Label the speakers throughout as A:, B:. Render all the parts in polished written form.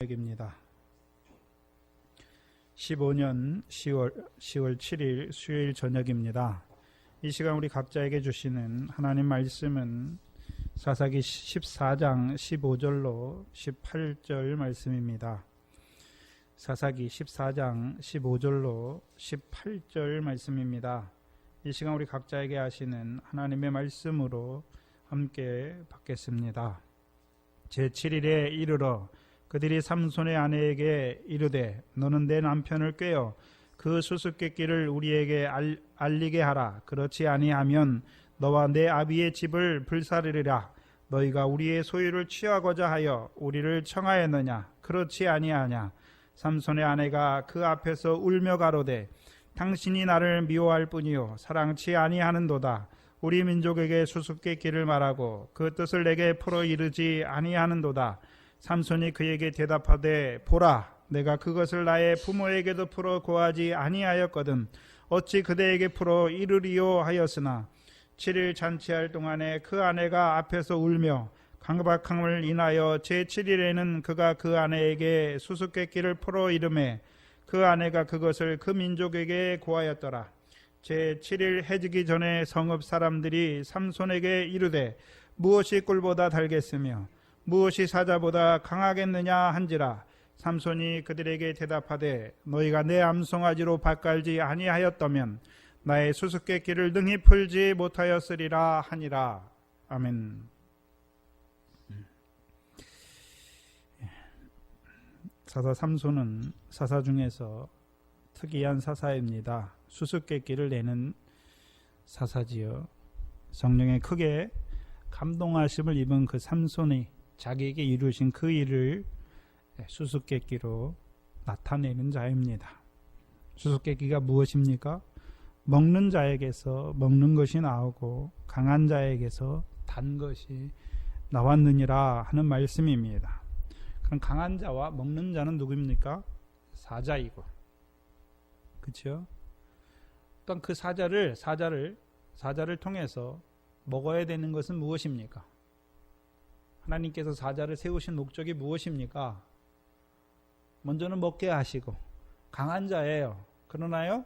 A: 저녁입니다. 15년 10월 7일 수요일 저녁입니다. 이 시간 우리 각자에게 주시는 하나님 말씀은 사사기 14장 15절로 18절 말씀입니다. 사사기 14장 15절로 18절 말씀입니다. 이 시간 우리 각자에게 하시는 하나님의 말씀으로 함께 받겠습니다. 제7일에 이르러 그들이 삼손의 아내에게 이르되 너는 내 남편을 꾀어 그 수수께끼를 우리에게 알리게 하라. 그렇지 아니하면 너와 내 아비의 집을 불사르리라. 너희가 우리의 소유를 취하고자 하여 우리를 청하였느냐? 그렇지 아니하냐? 삼손의 아내가 그 앞에서 울며 가로되 당신이 나를 미워할 뿐이요 사랑치 아니하는도다. 우리 민족에게 수수께끼를 말하고 그 뜻을 내게 풀어 이르지 아니하는도다. 삼손이 그에게 대답하되 보라, 내가 그것을 나의 부모에게도 풀어 고하지 아니하였거든 어찌 그대에게 풀어 이르리요 하였으나 7일 잔치할 동안에 그 아내가 앞에서 울며 강박함을 인하여 제7일에는 그가 그 아내에게 수수께끼를 풀어 이르매 그 아내가 그것을 그 민족에게 고하였더라. 제7일 해지기 전에 성읍 사람들이 삼손에게 이르되 무엇이 꿀보다 달겠으며 무엇이 사자보다 강하겠느냐 한지라. 삼손이 그들에게 대답하되 너희가 내 암송아지로 밭갈지 아니하였다면 나의 수수께끼를 능히 풀지 못하였으리라 하니라. 아멘. 사사 삼손은 사사 중에서 특이한 사사입니다. 수수께끼를 내는 사사지요. 성령에 크게 감동하심을 입은 그 삼손이 자기에게 이루신 그 일을 수수께끼로 나타내는 자입니다. 수수께끼가 무엇입니까? 먹는 자에게서 먹는 것이 나오고 강한 자에게서 단 것이 나왔느니라 하는 말씀입니다. 그럼 강한 자와 먹는 자는 누구입니까? 사자이고, 그렇죠? 또한 그 사자를 통해서 먹어야 되는 것은 무엇입니까? 하나님께서 사자를 세우신 목적이 무엇입니까? 먼저는 먹게 하시고 강한 자예요. 그러나요?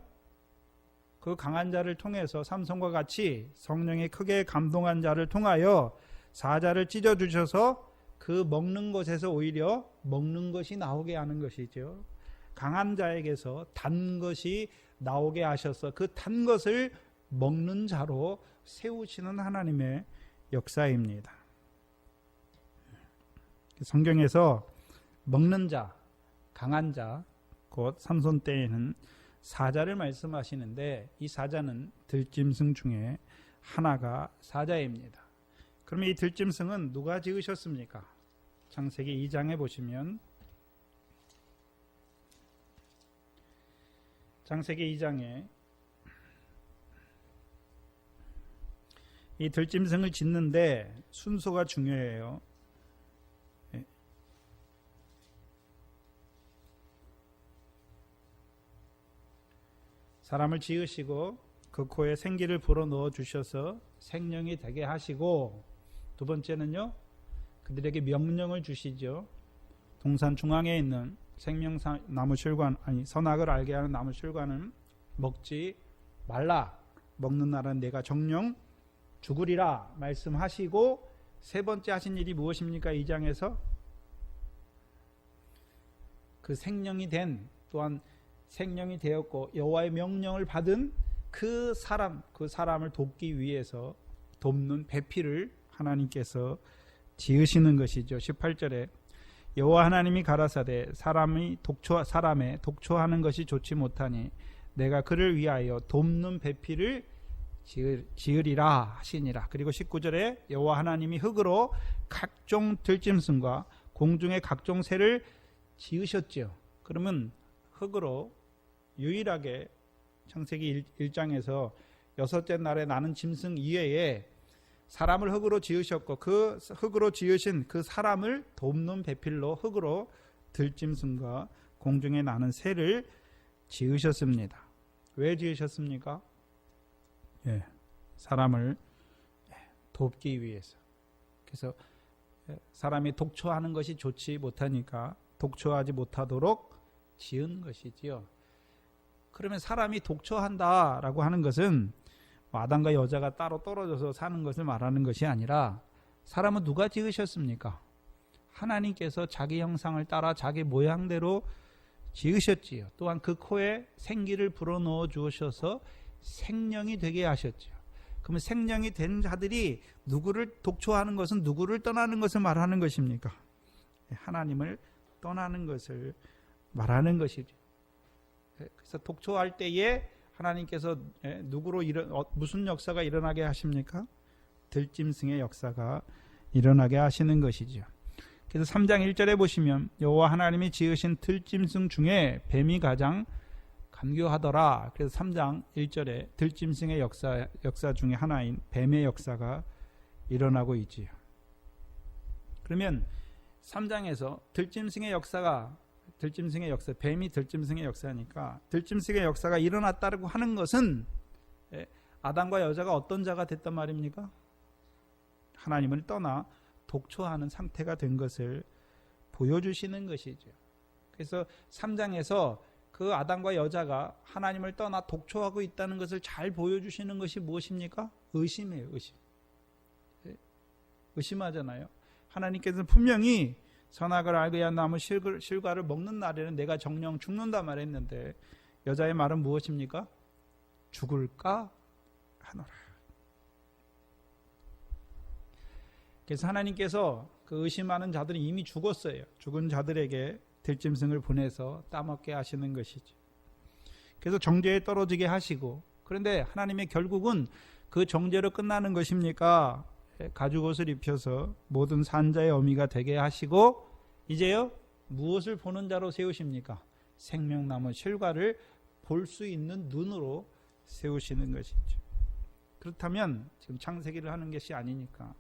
A: 그 강한 자를 통해서 삼손과 같이 성령이 크게 감동한 자를 통하여 사자를 찢어주셔서 그 먹는 것에서 오히려 먹는 것이 나오게 하는 것이죠. 강한 자에게서 단 것이 나오게 하셔서 그 단 것을 먹는 자로 세우시는 하나님의 역사입니다. 성경에서 먹는 자, 강한 자, 곧 삼손 때에는 사자를 말씀하시는데 이 사자는 들짐승 중에 하나가 사자입니다. 그러면 이 들짐승은 누가 지으셨습니까? 창세기 2장에 보시면 창세기 2장에 이 들짐승을 짓는데 순서가 중요해요. 사람을 지으시고 그 코에 생기를 불어넣어 주셔서 생명이 되게 하시고, 두 번째는요, 그들에게 명령을 주시죠. 동산 중앙에 있는 생명나무 실과는, 선악을 알게 하는 나무 실과는 먹지 말라. 먹는 날은 내가 정령 죽으리라 말씀하시고, 세 번째 하신 일이 무엇입니까? 2장에서 그 생명이 된, 또한 생명이 되었고 여호와의 명령을 받은 그 사람을 돕기 위해서 돕는 배필을 하나님께서 지으시는 것이죠. 18절에 여호와 하나님이 가라사대 사람의 독초하는 것이 좋지 못하니 내가 그를 위하여 돕는 배필을 지으리라 하시니라. 그리고 19절에 여호와 하나님이 흙으로 각종 들짐승과 공중의 각종 새를 지으셨죠. 그러면 흙으로 유일하게 창세기 1장에서 여섯째 날에 나는 짐승 이외에 사람을 흙으로 지으셨고, 그 흙으로 지으신 그 사람을 돕는 배필로 흙으로 들짐승과 공중에 나는 새를 지으셨습니다. 왜 지으셨습니까? 사람을 돕기 위해서. 그래서 사람이 독초하는 것이 좋지 못하니까 독초하지 못하도록 지은 것이지요. 그러면 사람이 독초한다라고 하는 것은 아담과 여자가 따로 떨어져서 사는 것을 말하는 것이 아니라 사람은 누가 지으셨습니까? 하나님께서 자기 형상을 따라 자기 모양대로 지으셨지요. 또한 그 코에 생기를 불어넣어 주셔서 생명이 되게 하셨지요. 그러면 생명이 된 자들이 누구를 독초하는 것은 누구를 떠나는 것을 말하는 것입니까? 하나님을 떠나는 것을 말하는 것이죠. 그래서 독초할 때에 하나님께서 누구로 무슨 역사가 일어나게 하십니까? 들짐승의 역사가 일어나게 하시는 것이죠. 그래서 3장 1절에 보시면 여호와 하나님이 지으신 들짐승 중에 뱀이 가장 감교하더라. 그래서 3장 1절에 들짐승의 역사 중에 하나인 뱀의 역사가 일어나고 있지요. 그러면 3장에서 들짐승의 역사, 뱀이 들짐승의 역사니까 들짐승의 역사가 일어났다고 하는 것은 아담과 여자가 어떤 자가 됐단 말입니까? 하나님을 떠나 독초하는 상태가 된 것을 보여주시는 것이죠. 그래서 3장에서 그 아담과 여자가 하나님을 떠나 독초하고 있다는 것을 잘 보여주시는 것이 무엇입니까? 의심이에요. 의심. 의심하잖아요. 하나님께서는 분명히 선악을 알게 한 나무 실과를 먹는 날에는 내가 정령 죽는다 말했는데 여자의 말은 무엇입니까? 죽을까 하노라. 그래서 하나님께서 그 의심하는 자들이 이미 죽었어요. 죽은 자들에게 들짐승을 보내서 따먹게 하시는 것이죠. 그래서 정죄에 떨어지게 하시고, 그런데 하나님의 결국은 그 정죄로 끝나는 것입니까? 가죽옷을 입혀서 모든 산자의 어미가 되게 하시고 이제요 무엇을 보는 자로 세우십니까? 생명나무 실과를 볼 수 있는 눈으로 세우시는 것이죠. 그렇다면 지금 창세기를 하는 것이 아니니까,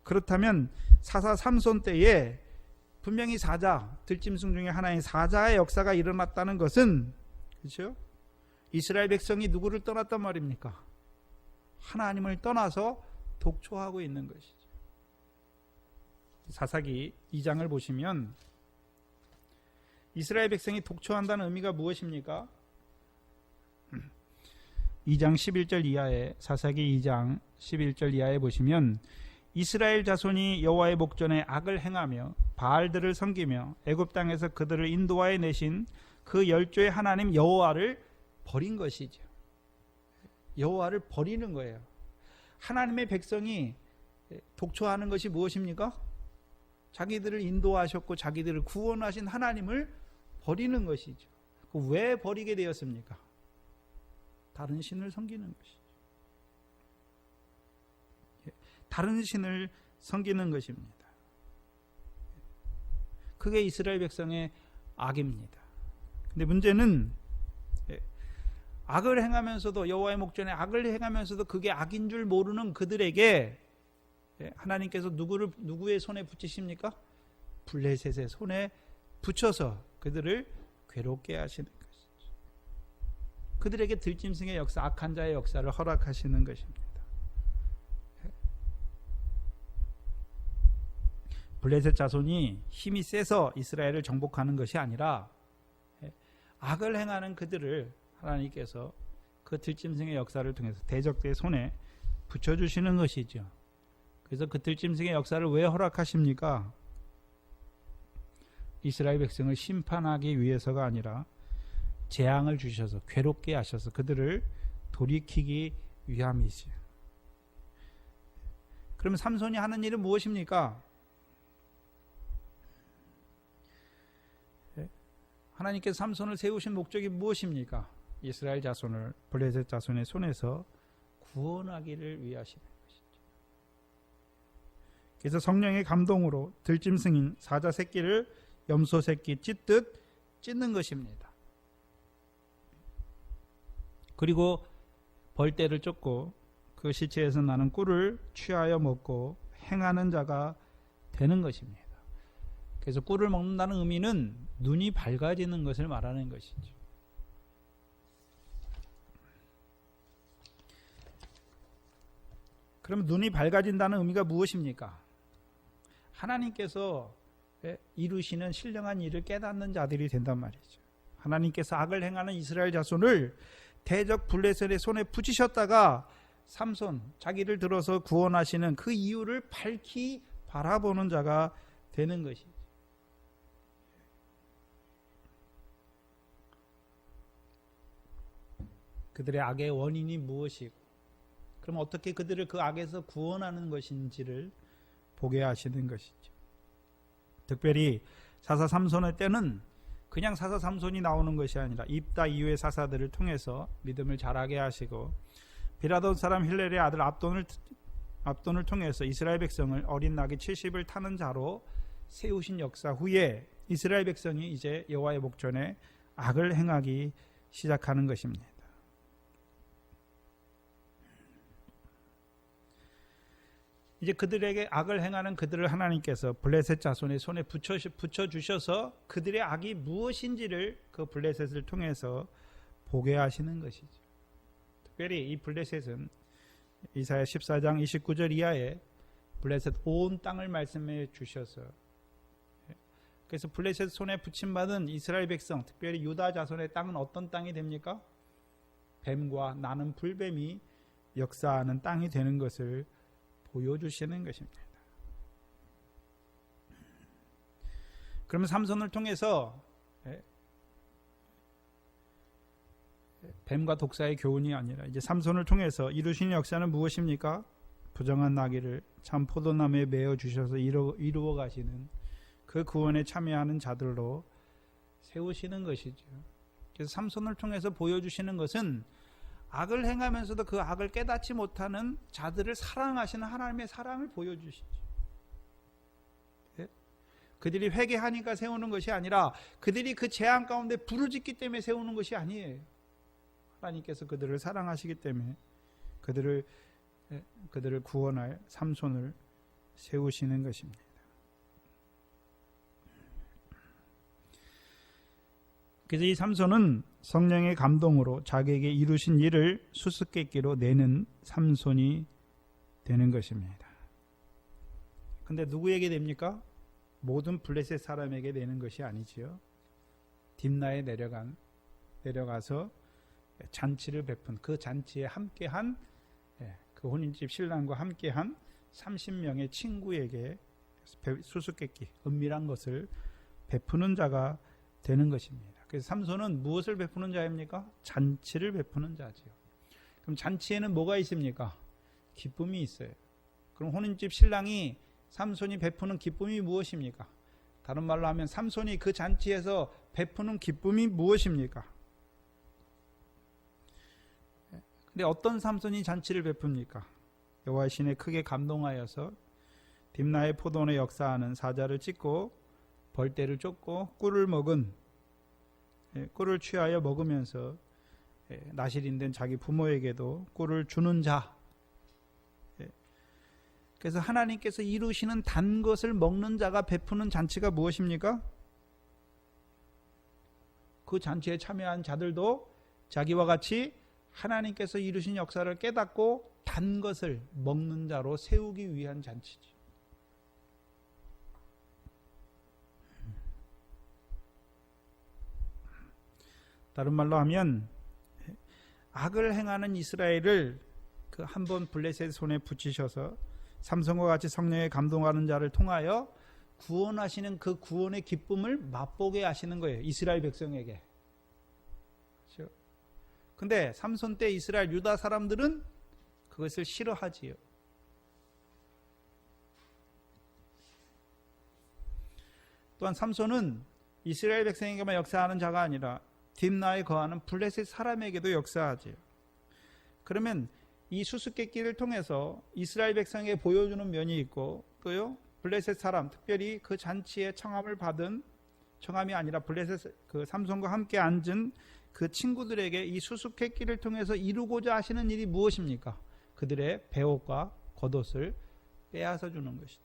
A: 그렇다면 사사 삼손 때에 분명히 사자, 들짐승 중에 하나인 사자의 역사가 일어났다는 것은, 그렇죠? 이스라엘 백성이 누구를 떠났단 말입니까? 하나님을 떠나서 독초하고 있는 것이죠. 사사기 2장을 보시면 이스라엘 백성이 독초한다는 의미가 무엇입니까? 2장 11절 이하에, 사사기 2장 11절 이하에 보시면 이스라엘 자손이 여호와의 목전에 악을 행하며 바알들을 섬기며 애굽 땅에서 그들을 인도하여 내신 그 열조의 하나님 여호와를 버린 것이죠. 여호와를 버리는 거예요. 하나님의 백성이 독초하는 것이 무엇입니까? 자기들을 인도하셨고 자기들을 구원하신 하나님을 버리는 것이죠. 왜 버리게 되었습니까? 다른 신을 섬기는 것이죠. 다른 신을 섬기는 것입니다. 그게 이스라엘 백성의 악입니다. 근데 문제는 악을 행하면서도, 여호와의 목전에 악을 행하면서도 그게 악인 줄 모르는 그들에게 하나님께서 누구의 손에 붙이십니까? 블레셋의 손에 붙여서 그들을 괴롭게 하시는 것이죠. 그들에게 들짐승의 역사, 악한 자의 역사를 허락하시는 것입니다. 블레셋 자손이 힘이 세서 이스라엘을 정복하는 것이 아니라 악을 행하는 그들을 하나님께서 그 들짐승의 역사를 통해서 대적들의 손에 붙여주시는 것이죠. 그래서 그 들짐승의 역사를 왜 허락하십니까? 이스라엘 백성을 심판하기 위해서가 아니라 재앙을 주셔서, 괴롭게 하셔서 그들을 돌이키기 위함이죠. 그러면 삼손이 하는 일은 무엇입니까? 하나님께서 삼손을 세우신 목적이 무엇입니까? 이스라엘 자손을 블레셋 자손의 손에서 구원하기를 위하시는 것이죠. 그래서 성령의 감동으로 들짐승인 사자 새끼를 염소 새끼 찢듯 찢는 것입니다. 그리고 벌떼를 쫓고 그 시체에서 나는 꿀을 취하여 먹고 행하는 자가 되는 것입니다. 그래서 꿀을 먹는다는 의미는 눈이 밝아지는 것을 말하는 것이죠. 그럼 눈이 밝아진다는 의미가 무엇입니까? 하나님께서 이루시는 신령한 일을 깨닫는 자들이 된단 말이죠. 하나님께서 악을 행하는 이스라엘 자손을 대적 블레셋의 손에 붙이셨다가 삼손, 자기를 들어서 구원하시는 그 이유를 밝히 바라보는 자가 되는 것이죠. 그들의 악의 원인이 무엇이고, 그럼 어떻게 그들을 그 악에서 구원하는 것인지를 보게 하시는 것이죠. 특별히 사사 삼손의 때는 그냥 사사 삼손이 나오는 것이 아니라 입다 이후의 사사들을 통해서 믿음을 자라게 하시고, 비라돈 사람 힐렐의 아들 압돈을 통해서 이스라엘 백성을 어린 나귀 70을 타는 자로 세우신 역사 후에 이스라엘 백성이 이제 여호와의 목전에 악을 행하기 시작하는 것입니다. 이제 그들에게 악을 행하는 그들을 하나님께서 블레셋 자손의 손에 붙여주셔서 그들의 악이 무엇인지를 그 블레셋을 통해서 보게 하시는 것이죠. 특별히 이 블레셋은 이사야 14장 29절 이하에 블레셋 온 땅을 말씀해 주셔서, 그래서 블레셋 손에 붙임받은 이스라엘 백성, 특별히 유다 자손의 땅은 어떤 땅이 됩니까? 뱀과 나는 불뱀이 역사하는 땅이 되는 것을 보여주시는 것입니다. 그러면 삼손을 통해서 뱀과 독사의 교훈이 아니라 이제 삼손을 통해서 이루신 역사는 무엇입니까? 부정한 나귀를 참 포도나무에 메어 주셔서 이루어 가시는 그 구원에 참여하는 자들로 세우시는 것이죠. 그래서 삼손을 통해서 보여주시는 것은 악을 행하면서도 그 악을 깨닫지 못하는 자들을 사랑하시는 하나님의 사랑을 보여주시죠. 그들이 회개하니까 세우는 것이 아니라 그들이 그 재앙 가운데 부르짖기 때문에 세우는 것이 아니에요. 하나님께서 그들을 사랑하시기 때문에 그들을 구원할 삼손을 세우시는 것입니다. 그래서 이 삼손은 성령의 감동으로 자기에게 이루신 일을 수수께끼로 내는 삼손이 되는 것입니다. 근데 누구에게 됩니까? 모든 블레셋 사람에게 내는 것이 아니지요. 딥나에 내려가서 잔치를 베푼, 그 잔치에 함께한, 그 혼인집 신랑과 함께한 30명의 친구에게 수수께끼, 은밀한 것을 베푸는 자가 되는 것입니다. 그래서 삼손은 무엇을 베푸는 자입니까? 잔치를 베푸는 자지요. 그럼 잔치에는 뭐가 있습니까? 기쁨이 있어요. 그럼 혼인집 신랑이 삼손이 베푸는 기쁨이 무엇입니까? 다른 말로 하면 삼손이 그 잔치에서 베푸는 기쁨이 무엇입니까? 근데 어떤 삼손이 잔치를 베풉니까? 여호와의 신에 크게 감동하여서 딥나의 포도원에 역사하는 사자를 찍고 벌떼를 쫓고 꿀을 취하여 먹으면서 나실인 된 자기 부모에게도 꿀을 주는 자. 그래서 하나님께서 이루시는 단 것을 먹는 자가 베푸는 잔치가 무엇입니까? 그 잔치에 참여한 자들도 자기와 같이 하나님께서 이루신 역사를 깨닫고 단 것을 먹는 자로 세우기 위한 잔치지. 다른 말로 하면 악을 행하는 이스라엘을 그 한 번 블레셋 손에 붙이셔서 삼손과 같이 성령에 감동하는 자를 통하여 구원하시는 그 구원의 기쁨을 맛보게 하시는 거예요. 이스라엘 백성에게. 그렇죠? 근데 삼손 때 이스라엘 유다 사람들은 그것을 싫어하지요. 또한 삼손은 이스라엘 백성에게만 역사하는 자가 아니라 딥나에 거하는 블레셋 사람에게도 역사하지요. 그러면 이 수수께끼를 통해서 이스라엘 백성에게 보여주는 면이 있고, 또요 블레셋 사람, 특별히 그 잔치에 청함이 아니라 블레셋 그 삼손과 함께 앉은 그 친구들에게 이 수수께끼를 통해서 이루고자 하시는 일이 무엇입니까? 그들의 배옷과 겉옷을 빼앗아 주는 것이지.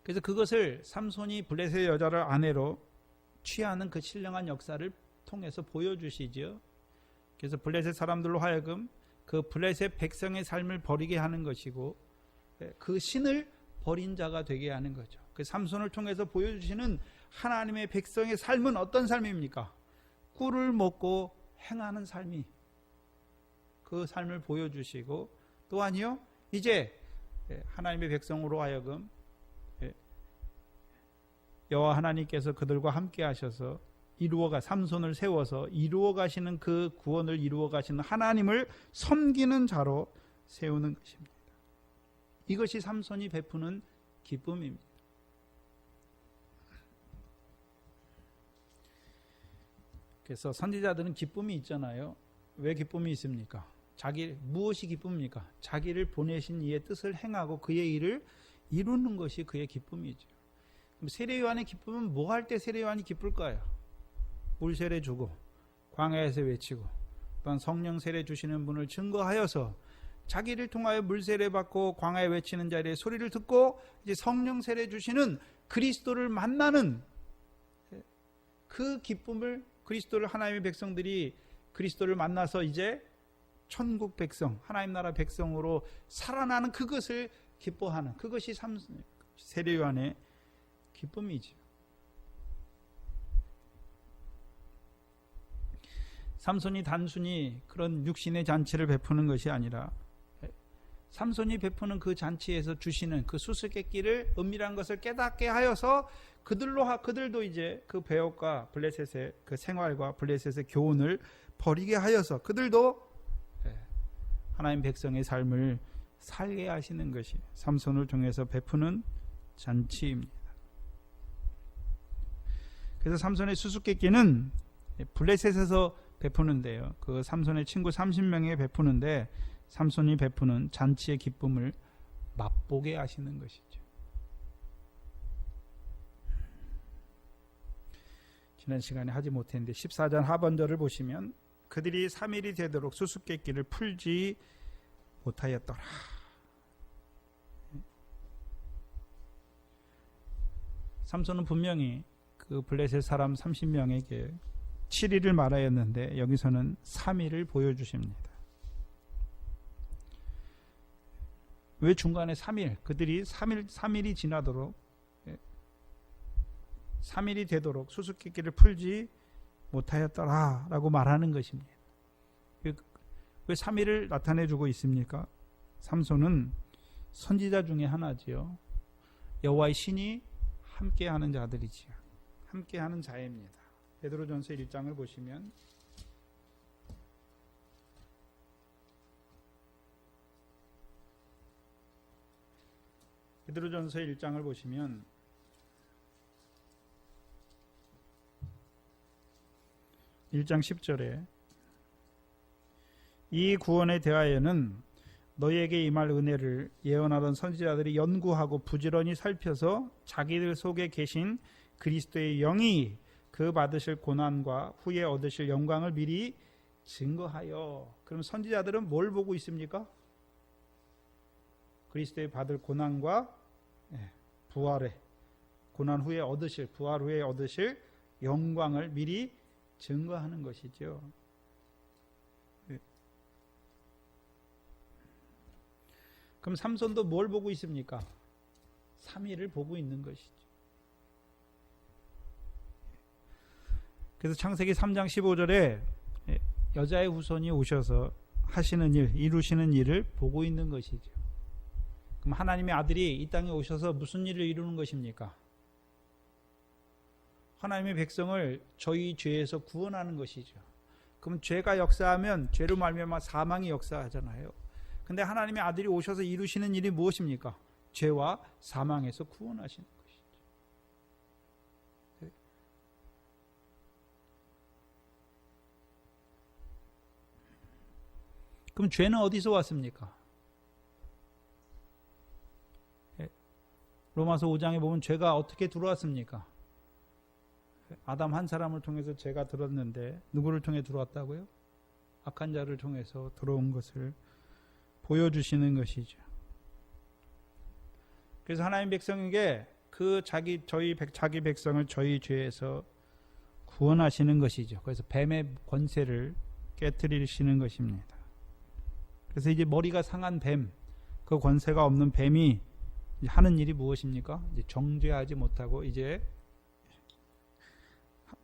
A: 그래서 그것을 삼손이 블레셋 여자를 아내로 취하는 그 신령한 역사를 통해서 보여주시지요. 그래서 블레셋 사람들로 하여금 그 블레셋 백성의 삶을 버리게 하는 것이고, 그 신을 버린 자가 되게 하는 거죠. 그 삼손을 통해서 보여주시는 하나님의 백성의 삶은 어떤 삶입니까? 꿀을 먹고 행하는 삶이, 그 삶을 보여주시고, 또한요 이제 하나님의 백성으로 하여금 여호와 하나님께서 그들과 함께 하셔서 삼손을 세워서 이루어 가시는, 그 구원을 이루어 가시는 하나님을 섬기는 자로 세우는 것입니다. 이것이 삼손이 베푸는 기쁨입니다. 그래서 선지자들은 기쁨이 있잖아요. 왜 기쁨이 있습니까? 무엇이 기쁨입니까? 자기를 보내신 이의 뜻을 행하고 그의 일을 이루는 것이 그의 기쁨이죠. 그럼 세례요한의 기쁨은 뭐 할 때 세례요한이 기쁠까요? 물 세례 주고 광야에서 외치고, 또한 성령 세례 주시는 분을 증거하여서 자기를 통하여 물 세례 받고 광야에 외치는 자리에 소리를 듣고 이제 성령 세례 주시는 그리스도를 만나는 그 기쁨을, 그리스도를, 하나님의 백성들이 그리스도를 만나서 이제 천국 백성, 하나님 나라 백성으로 살아나는 그것을 기뻐하는, 그것이 세례요한의 기쁨이죠. 삼손이 단순히 그런 육신의 잔치를 베푸는 것이 아니라 삼손이 베푸는 그 잔치에서 주시는 그 수수께끼를, 은밀한 것을 깨닫게 하여서 그들도 이제 그 배역과 블레셋의 그 생활과 블레셋의 교훈을 버리게 하여서 그들도 하나님 백성의 삶을 살게 하시는 것이 삼손을 통해서 베푸는 잔치입니다. 그래서 삼손의 수수께끼는 블레셋에서 베푸는데요, 그 삼손의 친구 30명에 베푸는데, 삼손이 베푸는 잔치의 기쁨을 맛보게 하시는 것이죠. 지난 시간에 하지 못했는데 14장 하반절을 보시면 그들이 3일이 되도록 수수께끼를 풀지 못하였더라. 삼손은 분명히 그 블레셋 사람 30명에게 7일을 말하였는데 여기서는 3일을 보여주십니다. 왜 중간에 3일, 그들이 3일이 지나도록, 3일이 되도록 수수께끼를 풀지 못하였더라 라고 말하는 것입니다. 왜 3일을 나타내주고 있습니까? 삼손은 선지자 중에 하나지요. 여호와의 신이 함께하는 자들이지요. 함께하는 자입니다. 베드로전서 1장을 보시면 베드로전서 1장을 보시면 1장 10절에 이 구원에 대하여는 너희에게 임할 은혜를 예언하던 선지자들이 연구하고 부지런히 살펴서 자기들 속에 계신 그리스도의 영이 그 받으실 고난과 후에 얻으실 영광을 미리 증거하여. 그럼 선지자들은 뭘 보고 있습니까? 그리스도의 받을 고난과 부활의 고난 후에 얻으실, 부활 후에 얻으실 영광을 미리 증거하는 것이죠. 그럼 삼손도 뭘 보고 있습니까? 3일을 보고 있는 것이죠. 그래서 창세기 3장 15절에 여자의 후손이 오셔서 하시는 일, 이루시는 일을 보고 있는 것이죠. 그럼 하나님의 아들이 이 땅에 오셔서 무슨 일을 이루는 것입니까? 하나님의 백성을 저희 죄에서 구원하는 것이죠. 그럼 죄가 역사하면 죄로 말미암아 사망이 역사하잖아요. 근데 하나님의 아들이 오셔서 이루시는 일이 무엇입니까? 죄와 사망에서 구원하시는 것이죠. 그럼 죄는 어디서 왔습니까? 로마서 5장에 보면 죄가 어떻게 들어왔습니까? 아담 한 사람을 통해서 죄가 들었는데 누구를 통해 들어왔다고요? 악한 자를 통해서 들어온 것을 보여주시는 것이죠. 그래서 하나님 백성에게 자기 백성을 저희 죄에서 구원하시는 것이죠. 그래서 뱀의 권세를 깨뜨리시는 것입니다. 그래서 이제 머리가 상한 뱀, 그 권세가 없는 뱀이 하는 일이 무엇입니까? 이제 정죄하지 못하고 이제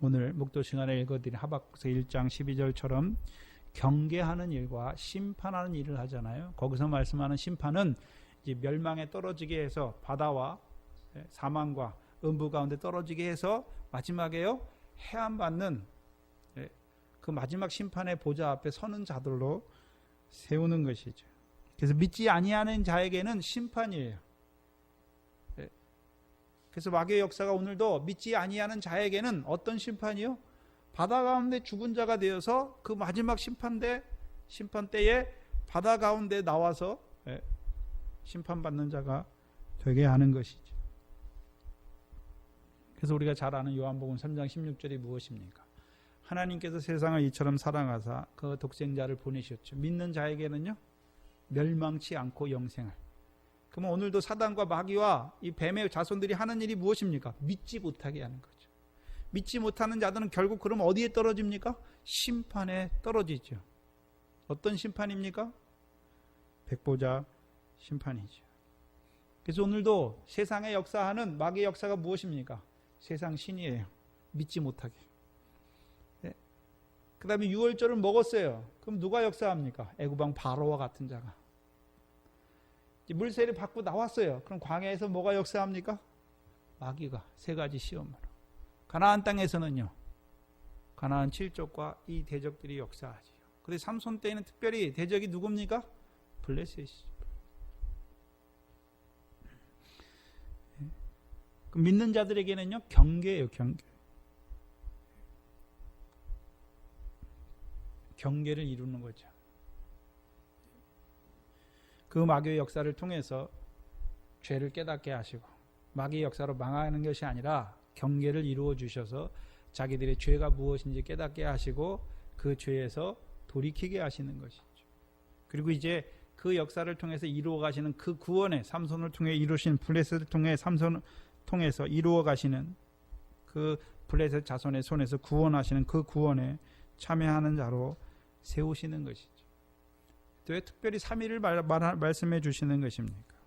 A: 오늘 목도 시간에 읽어드린 하박국서 1장 12절처럼 경계하는 일과 심판하는 일을 하잖아요. 거기서 말씀하는 심판은 이제 멸망에 떨어지게 해서 바다와 사망과 음부 가운데 떨어지게 해서 마지막에요 해안받는 그 마지막 심판의 보좌 앞에 서는 자들로 세우는 것이죠. 그래서 믿지 아니하는 자에게는 심판이에요. 그래서 마귀의 역사가 오늘도 믿지 아니하는 자에게는 어떤 심판이요? 바다 가운데 죽은 자가 되어서 그 마지막 심판 때에 바다 가운데 나와서 심판받는 자가 되게 하는 것이죠. 그래서 우리가 잘 아는 요한복음 3장 16절이 무엇입니까? 하나님께서 세상을 이처럼 사랑하사 그 독생자를 보내셨죠. 믿는 자에게는요 멸망치 않고 영생을. 그러면 오늘도 사단과 마귀와 이 뱀의 자손들이 하는 일이 무엇입니까? 믿지 못하게 하는 거죠. 믿지 못하는 자들은 결국 그럼 어디에 떨어집니까? 심판에 떨어지죠. 어떤 심판입니까? 백보자 심판이죠. 그래서 오늘도 세상에 역사하는 마귀의 역사가 무엇입니까? 세상 신이에요. 믿지 못하게. 그 다음에 유월절을 먹었어요. 그럼 누가 역사합니까? 애굽왕 바로와 같은 자가. 물세를 받고 나왔어요. 그럼 광야에서 뭐가 역사합니까? 마귀가 세 가지 시험으로. 가나안 땅에서는요. 가나안 7족과 이 대적들이 역사하지요. 그래서 삼손 때에는 특별히 대적이 누굽니까? 블레셋이죠. 믿는 자들에게는요. 경계예요. 경계를 이루는 거죠. 그 마귀의 역사를 통해서 죄를 깨닫게 하시고 마귀의 역사로 망하는 것이 아니라 경계를 이루어 주셔서 자기들의 죄가 무엇인지 깨닫게 하시고 그 죄에서 돌이키게 하시는 것이죠. 그리고 이제 그 역사를 통해서 이루어 가시는 그 구원에 삼손을 통해 이루신 블레셋을 통해 삼손을 통해서 이루어 가시는 그 블레셋 자손의 손에서 구원하시는 그 구원에 참여하는 자로 세우시는 것이죠. 왜 특별히 3일을 말씀해 주시는 것입니까?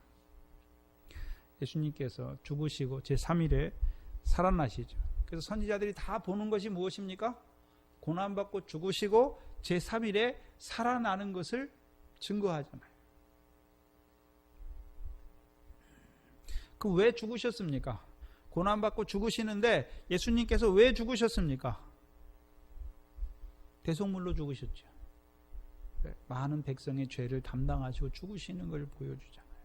A: 예수님께서 죽으시고 제3일에 살아나시죠. 그래서 선지자들이 다 보는 것이 무엇입니까? 고난받고 죽으시고 제3일에 살아나는 것을 증거하잖아요. 그 왜 죽으셨습니까? 고난받고 죽으시는데 예수님께서 왜 죽으셨습니까? 대속물로 죽으셨죠. 많은 백성의 죄를 담당하시고 죽으시는 걸 보여주잖아요.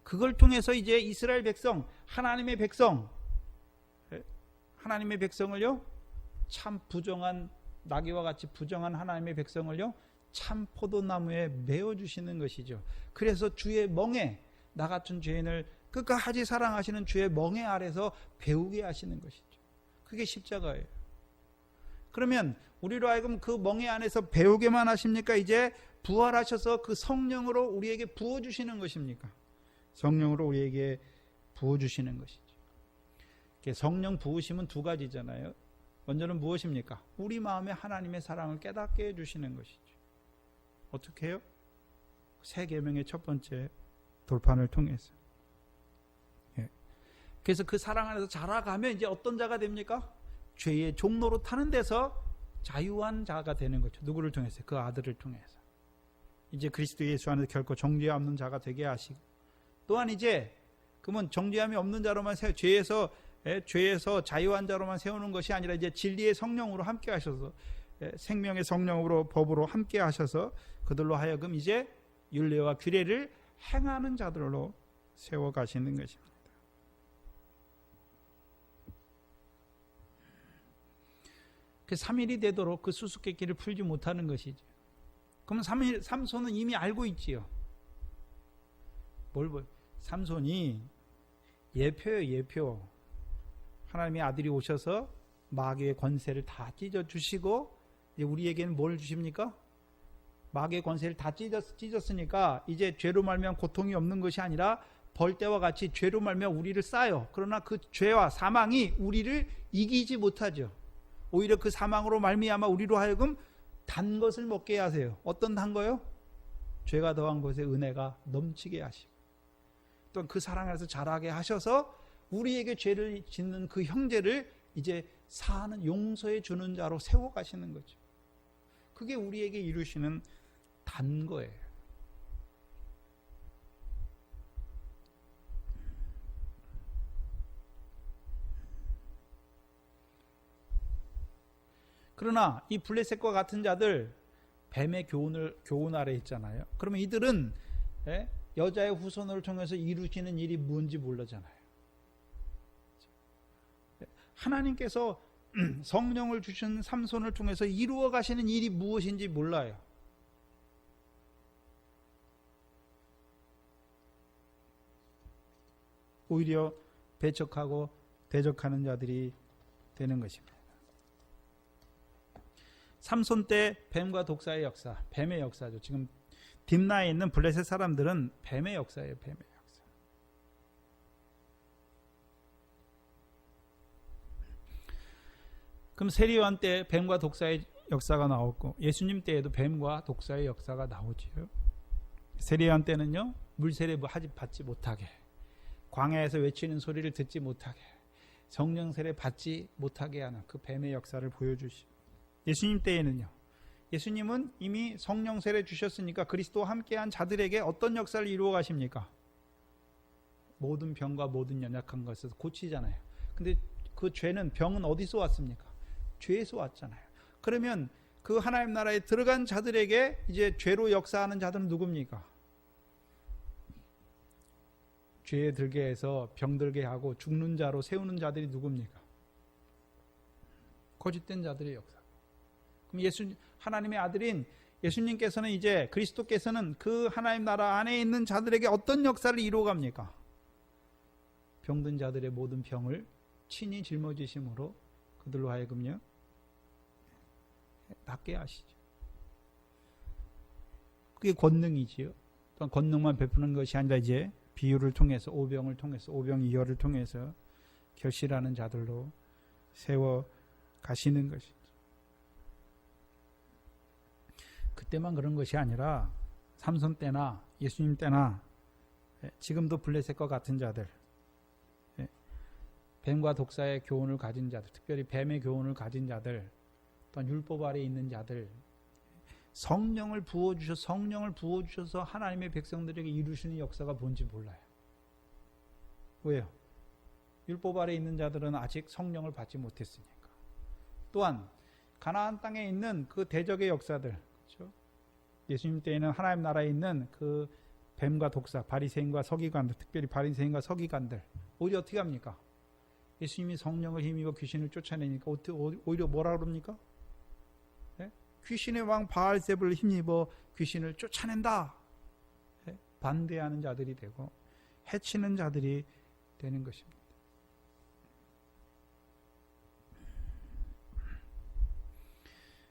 A: 그걸 통해서 이제 이스라엘 백성, 하나님의 백성을요, 참 부정한, 나귀와 같이 부정한 하나님의 백성을요, 참 포도나무에 메어주시는 것이죠. 그래서 주의 멍에, 나 같은 죄인을 끝까지 사랑하시는 주의 멍에 아래서 배우게 하시는 것이죠. 그게 십자가예요. 그러면 우리로 하여금 그 멍에 안에서 배우게만 하십니까? 이제 부활하셔서 그 성령으로 우리에게 부어주시는 것입니까? 성령으로 우리에게 부어주시는 것이죠. 성령 부으심은 두 가지잖아요. 먼저는 무엇입니까? 우리 마음에 하나님의 사랑을 깨닫게 해주시는 것이죠. 어떻게 해요? 새 계명의 첫 번째 돌판을 통해서. 그래서 그 사랑 안에서 자라가면 이제 어떤 자가 됩니까? 죄의 종로로 타는 데서 자유한 자가 되는 거죠. 누구를 통해서? 그 아들을 통해서. 이제 그리스도 예수 안에서 결코 정죄 없는 자가 되게 하시고, 또한 이제 그러면 정죄함이 없는 자로만 죄에서 자유한 자로만 세우는 것이 아니라 이제 진리의 성령으로 함께 하셔서, 생명의 성령으로 법으로 함께 하셔서 그들로 하여금 이제 율례와 규례를 행하는 자들로 세워 가시는 것입니다. 그 3일이 되도록 그 수수께끼를 풀지 못하는 것이죠. 그러면 삼손은 이미 알고 있지요. 삼손이 예표예요, 예표. 하나님의 아들이 오셔서 마귀의 권세를 다 찢어주시고, 우리에게는 뭘 주십니까? 마귀의 권세를 다 찢었으니까 이제 죄로 말미암아 고통이 없는 것이 아니라 벌떼와 같이 죄로 말미암아 우리를 싸요. 그러나 그 죄와 사망이 우리를 이기지 못하죠. 오히려 그 사망으로 말미암아 우리로 하여금 단 것을 먹게 하세요. 어떤 단 거요? 죄가 더한 것에 은혜가 넘치게 하시고. 또 그 사랑 안에서 자라게 하셔서 우리에게 죄를 짓는 그 형제를 이제 사하는 용서해 주는 자로 세워가시는 거죠. 그게 우리에게 이루시는 단거예요. 그러나 이 블레셋과 같은 자들 뱀의 교훈 아래 있잖아요. 그러면 이들은 여자의 후손을 통해서 이루시는 일이 뭔지 모르잖아요. 하나님께서 성령을 주신 삼손을 통해서 이루어 가시는 일이 무엇인지 몰라요. 오히려 배척하고 대적하는 자들이 되는 것입니다. 삼손 때 뱀과 독사의 역사, 뱀의 역사죠. 지금 딥나에 있는 블레셋 사람들은 뱀의 역사예요. 뱀의 역사. 그럼 세리요한 때 뱀과 독사의 역사가 나왔고 예수님 때에도 뱀과 독사의 역사가 나오지요. 세리요한 때는요, 물세례 받지 못하게, 광야에서 외치는 소리를 듣지 못하게, 성령 세례 받지 못하게 하는 그 뱀의 역사를 보여주시고, 예수님 때에는요, 예수님은 이미 성령 세례 주셨으니까 그리스도와 함께한 자들에게 어떤 역사를 이루어 가십니까? 모든 병과 모든 연약한 것을 고치잖아요. 근데 그 죄는, 병은 어디서 왔습니까? 죄에서 왔잖아요. 그러면 그 하나님 나라에 들어간 자들에게 이제 죄로 역사하는 자들은 누굽니까? 죄에 들게 해서 병들게 하고 죽는 자로 세우는 자들이 누굽니까? 거짓된 자들의 역사. 그럼 하나님의 아들인 예수님께서는, 이제 그리스도께서는 그 하나님 나라 안에 있는 자들에게 어떤 역사를 이루어갑니까? 병든 자들의 모든 병을 친히 짊어지심으로 그들로 하여금요, 낫게 하시죠. 그게 권능이지요. 또한 권능만 베푸는 것이 아니라 이제 비유를 통해서, 오병을 통해서, 오병이어를 통해서 결실하는 자들로 세워 가시는 것이죠. 그때만 그런 것이 아니라 삼손 때나 예수님 때나 지금도 블레셋과 같은 자들, 뱀과 독사의 교훈을 가진 자들, 특별히 뱀의 교훈을 가진 자들, 또한 율법 아래에 있는 자들, 성령을 부어주셔서 하나님의 백성들에게 이루시는 역사가 뭔지 몰라요. 왜요? 율법 아래에 있는 자들은 아직 성령을 받지 못했으니까. 또한 가나안 땅에 있는 그 대적의 역사들, 그렇죠? 예수님 때에는 하나님 나라에 있는 그 뱀과 독사, 바리새인과 서기관들, 특별히 바리새인과 서기관들, 오히려 어떻게 합니까? 예수님이 성령을 힘입어 귀신을 쫓아내니까 오히려 뭐라 그럽니까? 귀신의 왕 바알세불을 힘입어 귀신을 쫓아낸다. 반대하는 자들이 되고 해치는 자들이 되는 것입니다.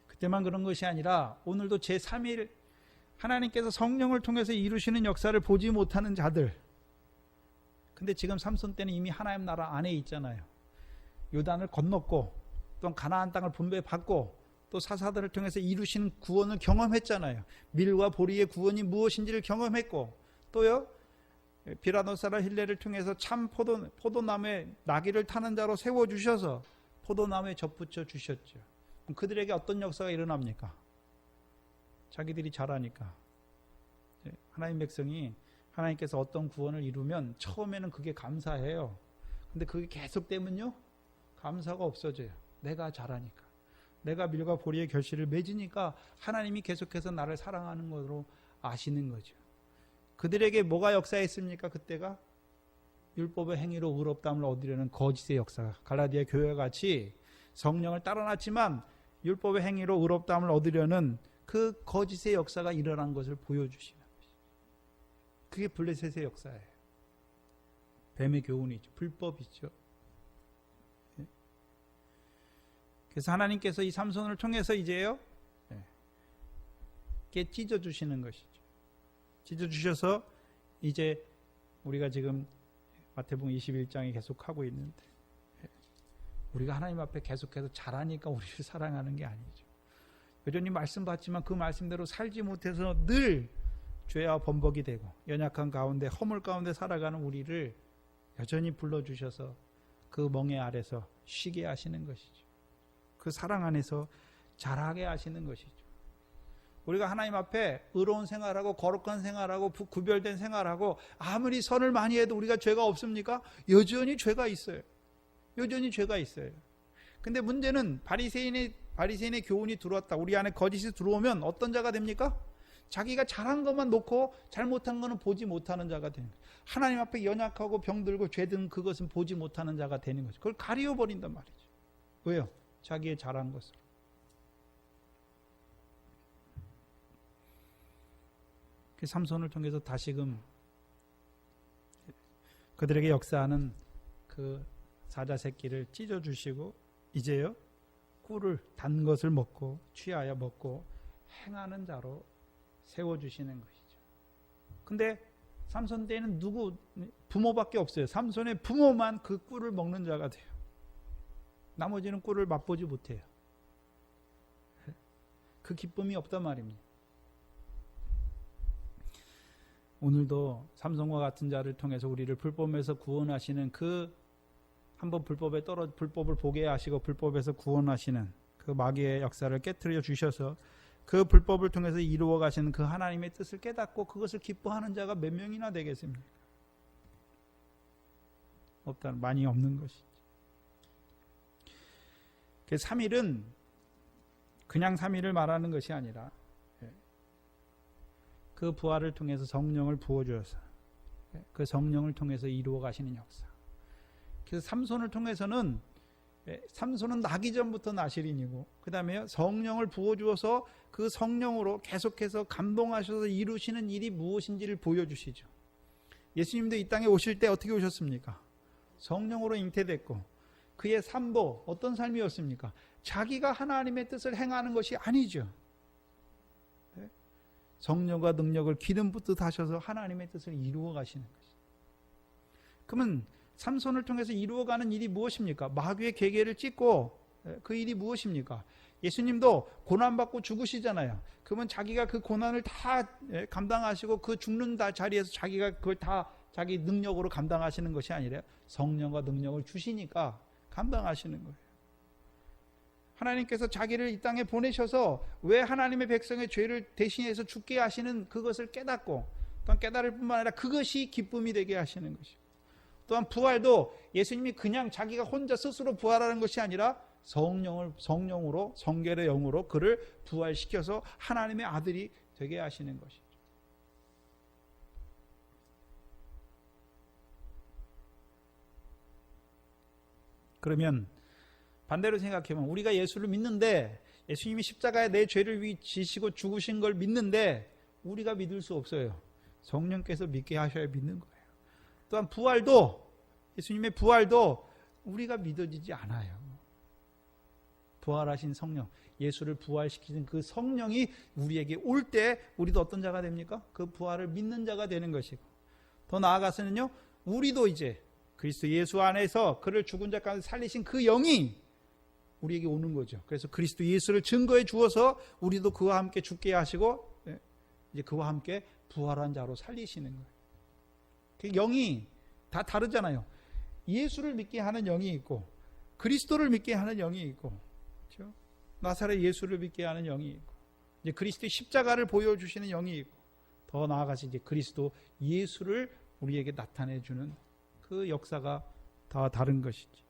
A: 그때만 그런 것이 아니라 오늘도 제3일 하나님께서 성령을 통해서 이루시는 역사를 보지 못하는 자들, 근데 지금 삼손 때는 이미 하나님 나라 안에 있잖아요. 요단을 건넜고 또 가나안 땅을 분배받고 또 사사들을 통해서 이루신 구원을 경험했잖아요. 밀과 보리의 구원이 무엇인지를 경험했고, 또요 비라노사라 힐레를 통해서 참 포도나무에 나귀를 타는 자로 세워주셔서 포도나무에 접붙여 주셨죠. 그럼 그들에게 어떤 역사가 일어납니까? 자기들이 잘하니까. 하나님 백성이 하나님께서 어떤 구원을 이루면 처음에는 그게 감사해요. 근데 그게 계속되면요, 감사가 없어져요. 내가 잘하니까. 내가 밀과 보리의 결실을 맺으니까 하나님이 계속해서 나를 사랑하는 것으로 아시는 거죠. 그들에게 뭐가 역사했습니까? 그때가 율법의 행위로 의롭다함을 얻으려는 거짓의 역사가, 갈라디아 교회와 같이 성령을 따라놨지만 율법의 행위로 의롭다함을 얻으려는 그 거짓의 역사가 일어난 것을 보여주시는 것이죠. 그게 블레셋의 역사예요. 뱀의 교훈이죠. 불법이죠. 그래서 하나님께서 이 삼손을 통해서 이제요, 이렇게 찢어주시는 것이죠. 찢어주셔서 이제 우리가 지금 마태복음 21장에 계속 하고 있는데, 우리가 하나님 앞에 계속해서 잘하니까 우리를 사랑하는 게 아니죠. 여전히 말씀 받지만 그 말씀대로 살지 못해서 늘 죄와 범벅이 되고 연약한 가운데 허물 가운데 살아가는 우리를 여전히 불러주셔서 그 멍에 아래서 쉬게 하시는 것이죠. 그 사랑 안에서 자라게 하시는 것이죠. 우리가 하나님 앞에 의로운 생활하고 거룩한 생활하고 구별된 생활하고 아무리 선을 많이 해도 우리가 죄가 없습니까? 여전히 죄가 있어요. 여전히 죄가 있어요. 근데 문제는 바리새인의 교훈이 들어왔다. 우리 안에 거짓이 들어오면 어떤 자가 됩니까? 자기가 잘한 것만 놓고 잘못한 것은 보지 못하는 자가 되는 거예요. 하나님 앞에 연약하고 병들고 죄든 그것은 보지 못하는 자가 되는 거죠. 그걸 가리워버린단 말이죠. 왜요? 자기의 잘한 것으로. 그 삼손을 통해서 다시금 그들에게 역사하는 그 사자 새끼를 찢어주시고 이제요 꿀을 단 것을 먹고 취하여 먹고 행하는 자로 세워주시는 것이죠. 근데 삼손 때에는 부모밖에 없어요. 삼손의 부모만 그 꿀을 먹는 자가 돼요. 나머지는 꿀을 맛보지 못해요. 그 기쁨이 없단 말입니다. 오늘도 삼손과 같은 자를 통해서 우리를 불법에서 구원하시는 그 한번 불법을 보게 하시고 불법에서 구원하시는 그 마귀의 역사를 깨트려 주셔서 그 불법을 통해서 이루어 가시는 그 하나님의 뜻을 깨닫고 그것을 기뻐하는 자가 몇 명이나 되겠습니까? 많이 없는 것이죠. 그 3일은 그냥 3일을 말하는 것이 아니라 그 부활을 통해서 성령을 부어주어서 그 성령을 통해서 이루어 가시는 역사. 그래서 삼손을 통해서는 삼손은 나기 전부터 나실인이고 그 다음에 성령을 부어주어서 그 성령으로 계속해서 감동하셔서 이루시는 일이 무엇인지를 보여주시죠. 예수님도 이 땅에 오실 때 어떻게 오셨습니까? 성령으로 잉태됐고 그의 삶도 어떤 삶이었습니까? 자기가 하나님의 뜻을 행하는 것이 아니죠. 성령과 능력을 기름 붓듯 하셔서 하나님의 뜻을 이루어 가시는 것이죠. 그러면 삼손을 통해서 이루어가는 일이 무엇입니까? 마귀의 계계를 찢고 그 일이 무엇입니까? 예수님도 고난받고 죽으시잖아요. 그러면 자기가 그 고난을 다 감당하시고 그 죽는 자리에서 자기가 그걸 다 자기 능력으로 감당하시는 것이 아니라 성령과 능력을 주시니까 감당하시는 거예요. 하나님께서 자기를 이 땅에 보내셔서 왜 하나님의 백성의 죄를 대신해서 죽게 하시는 그것을 깨닫고 또한 깨달을 뿐만 아니라 그것이 기쁨이 되게 하시는 것이고 또한 부활도 예수님이 그냥 자기가 혼자 스스로 부활하는 것이 아니라 성령으로 성결의 영으로 그를 부활시켜서 하나님의 아들이 되게 하시는 것이죠. 그러면 반대로 생각해보면 우리가 예수를 믿는데 예수님이 십자가에 내 죄를 지시고 죽으신 걸 믿는데 우리가 믿을 수 없어요. 성령께서 믿게 하셔야 믿는 거예요. 또한 부활도 예수님의 부활도 우리가 믿어지지 않아요. 부활하신 성령, 예수를 부활시키는 그 성령이 우리에게 올 때 우리도 어떤 자가 됩니까? 그 부활을 믿는 자가 되는 것이고 더 나아가서는요 우리도 이제 그리스도 예수 안에서 그를 죽은 자 가운데 살리신 그 영이 우리에게 오는 거죠. 그래서 그리스도 예수를 증거해 주어서 우리도 그와 함께 죽게 하시고 이제 그와 함께 부활한 자로 살리시는 거예요. 그 영이 다 다르잖아요. 예수를 믿게 하는 영이 있고 그리스도를 믿게 하는 영이 있고 그렇죠? 나사렛 예수를 믿게 하는 영이 있고 이제 그리스도의 십자가를 보여주시는 영이 있고 더 나아가서 이제 그리스도 예수를 우리에게 나타내 주는 그 역사가 다 다른 것이지.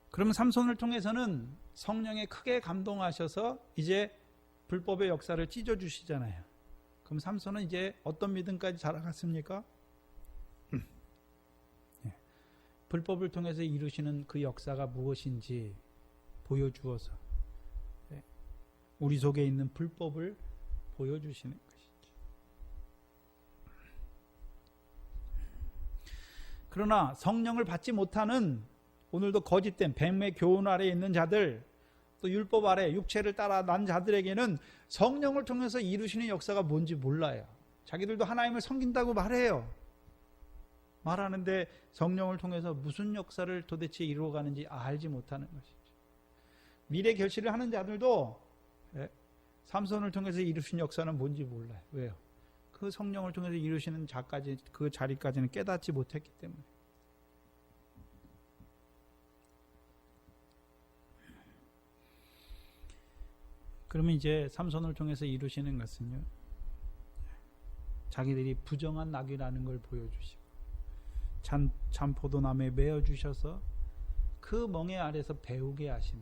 A: 그러면 삼손을 통해서는 성령에 크게 감동하셔서 이제 불법의 역사를 찢어주시잖아요. 그럼 삼손은 이제 어떤 믿음까지 자라갔습니까? 불법을 통해서 이루시는 그 역사가 무엇인지 보여주어서 우리 속에 있는 불법을 보여주시는 것이죠. 그러나 성령을 받지 못하는 오늘도 거짓된 뱀의 교훈 아래에 있는 자들 또 율법 아래 육체를 따라 난 자들에게는 성령을 통해서 이루시는 역사가 뭔지 몰라요. 자기들도 하나님을 섬긴다고 말하는데 성령을 통해서 무슨 역사를 도대체 이루어가는지 알지 못하는 것이죠. 미래 결실을 하는 자들도 삼손을 통해서 이루신 역사는 뭔지 몰라요. 왜요? 그 성령을 통해서 이루시는 자까지 그 자리까지는 깨닫지 못했기 때문에. 그러면 이제 삼손을 통해서 이루시는 것은요, 자기들이 부정한 낙이라는 걸 보여주시고 참 포도나무에 메어 주셔서 그 멍에 아래서 배우게 하시는,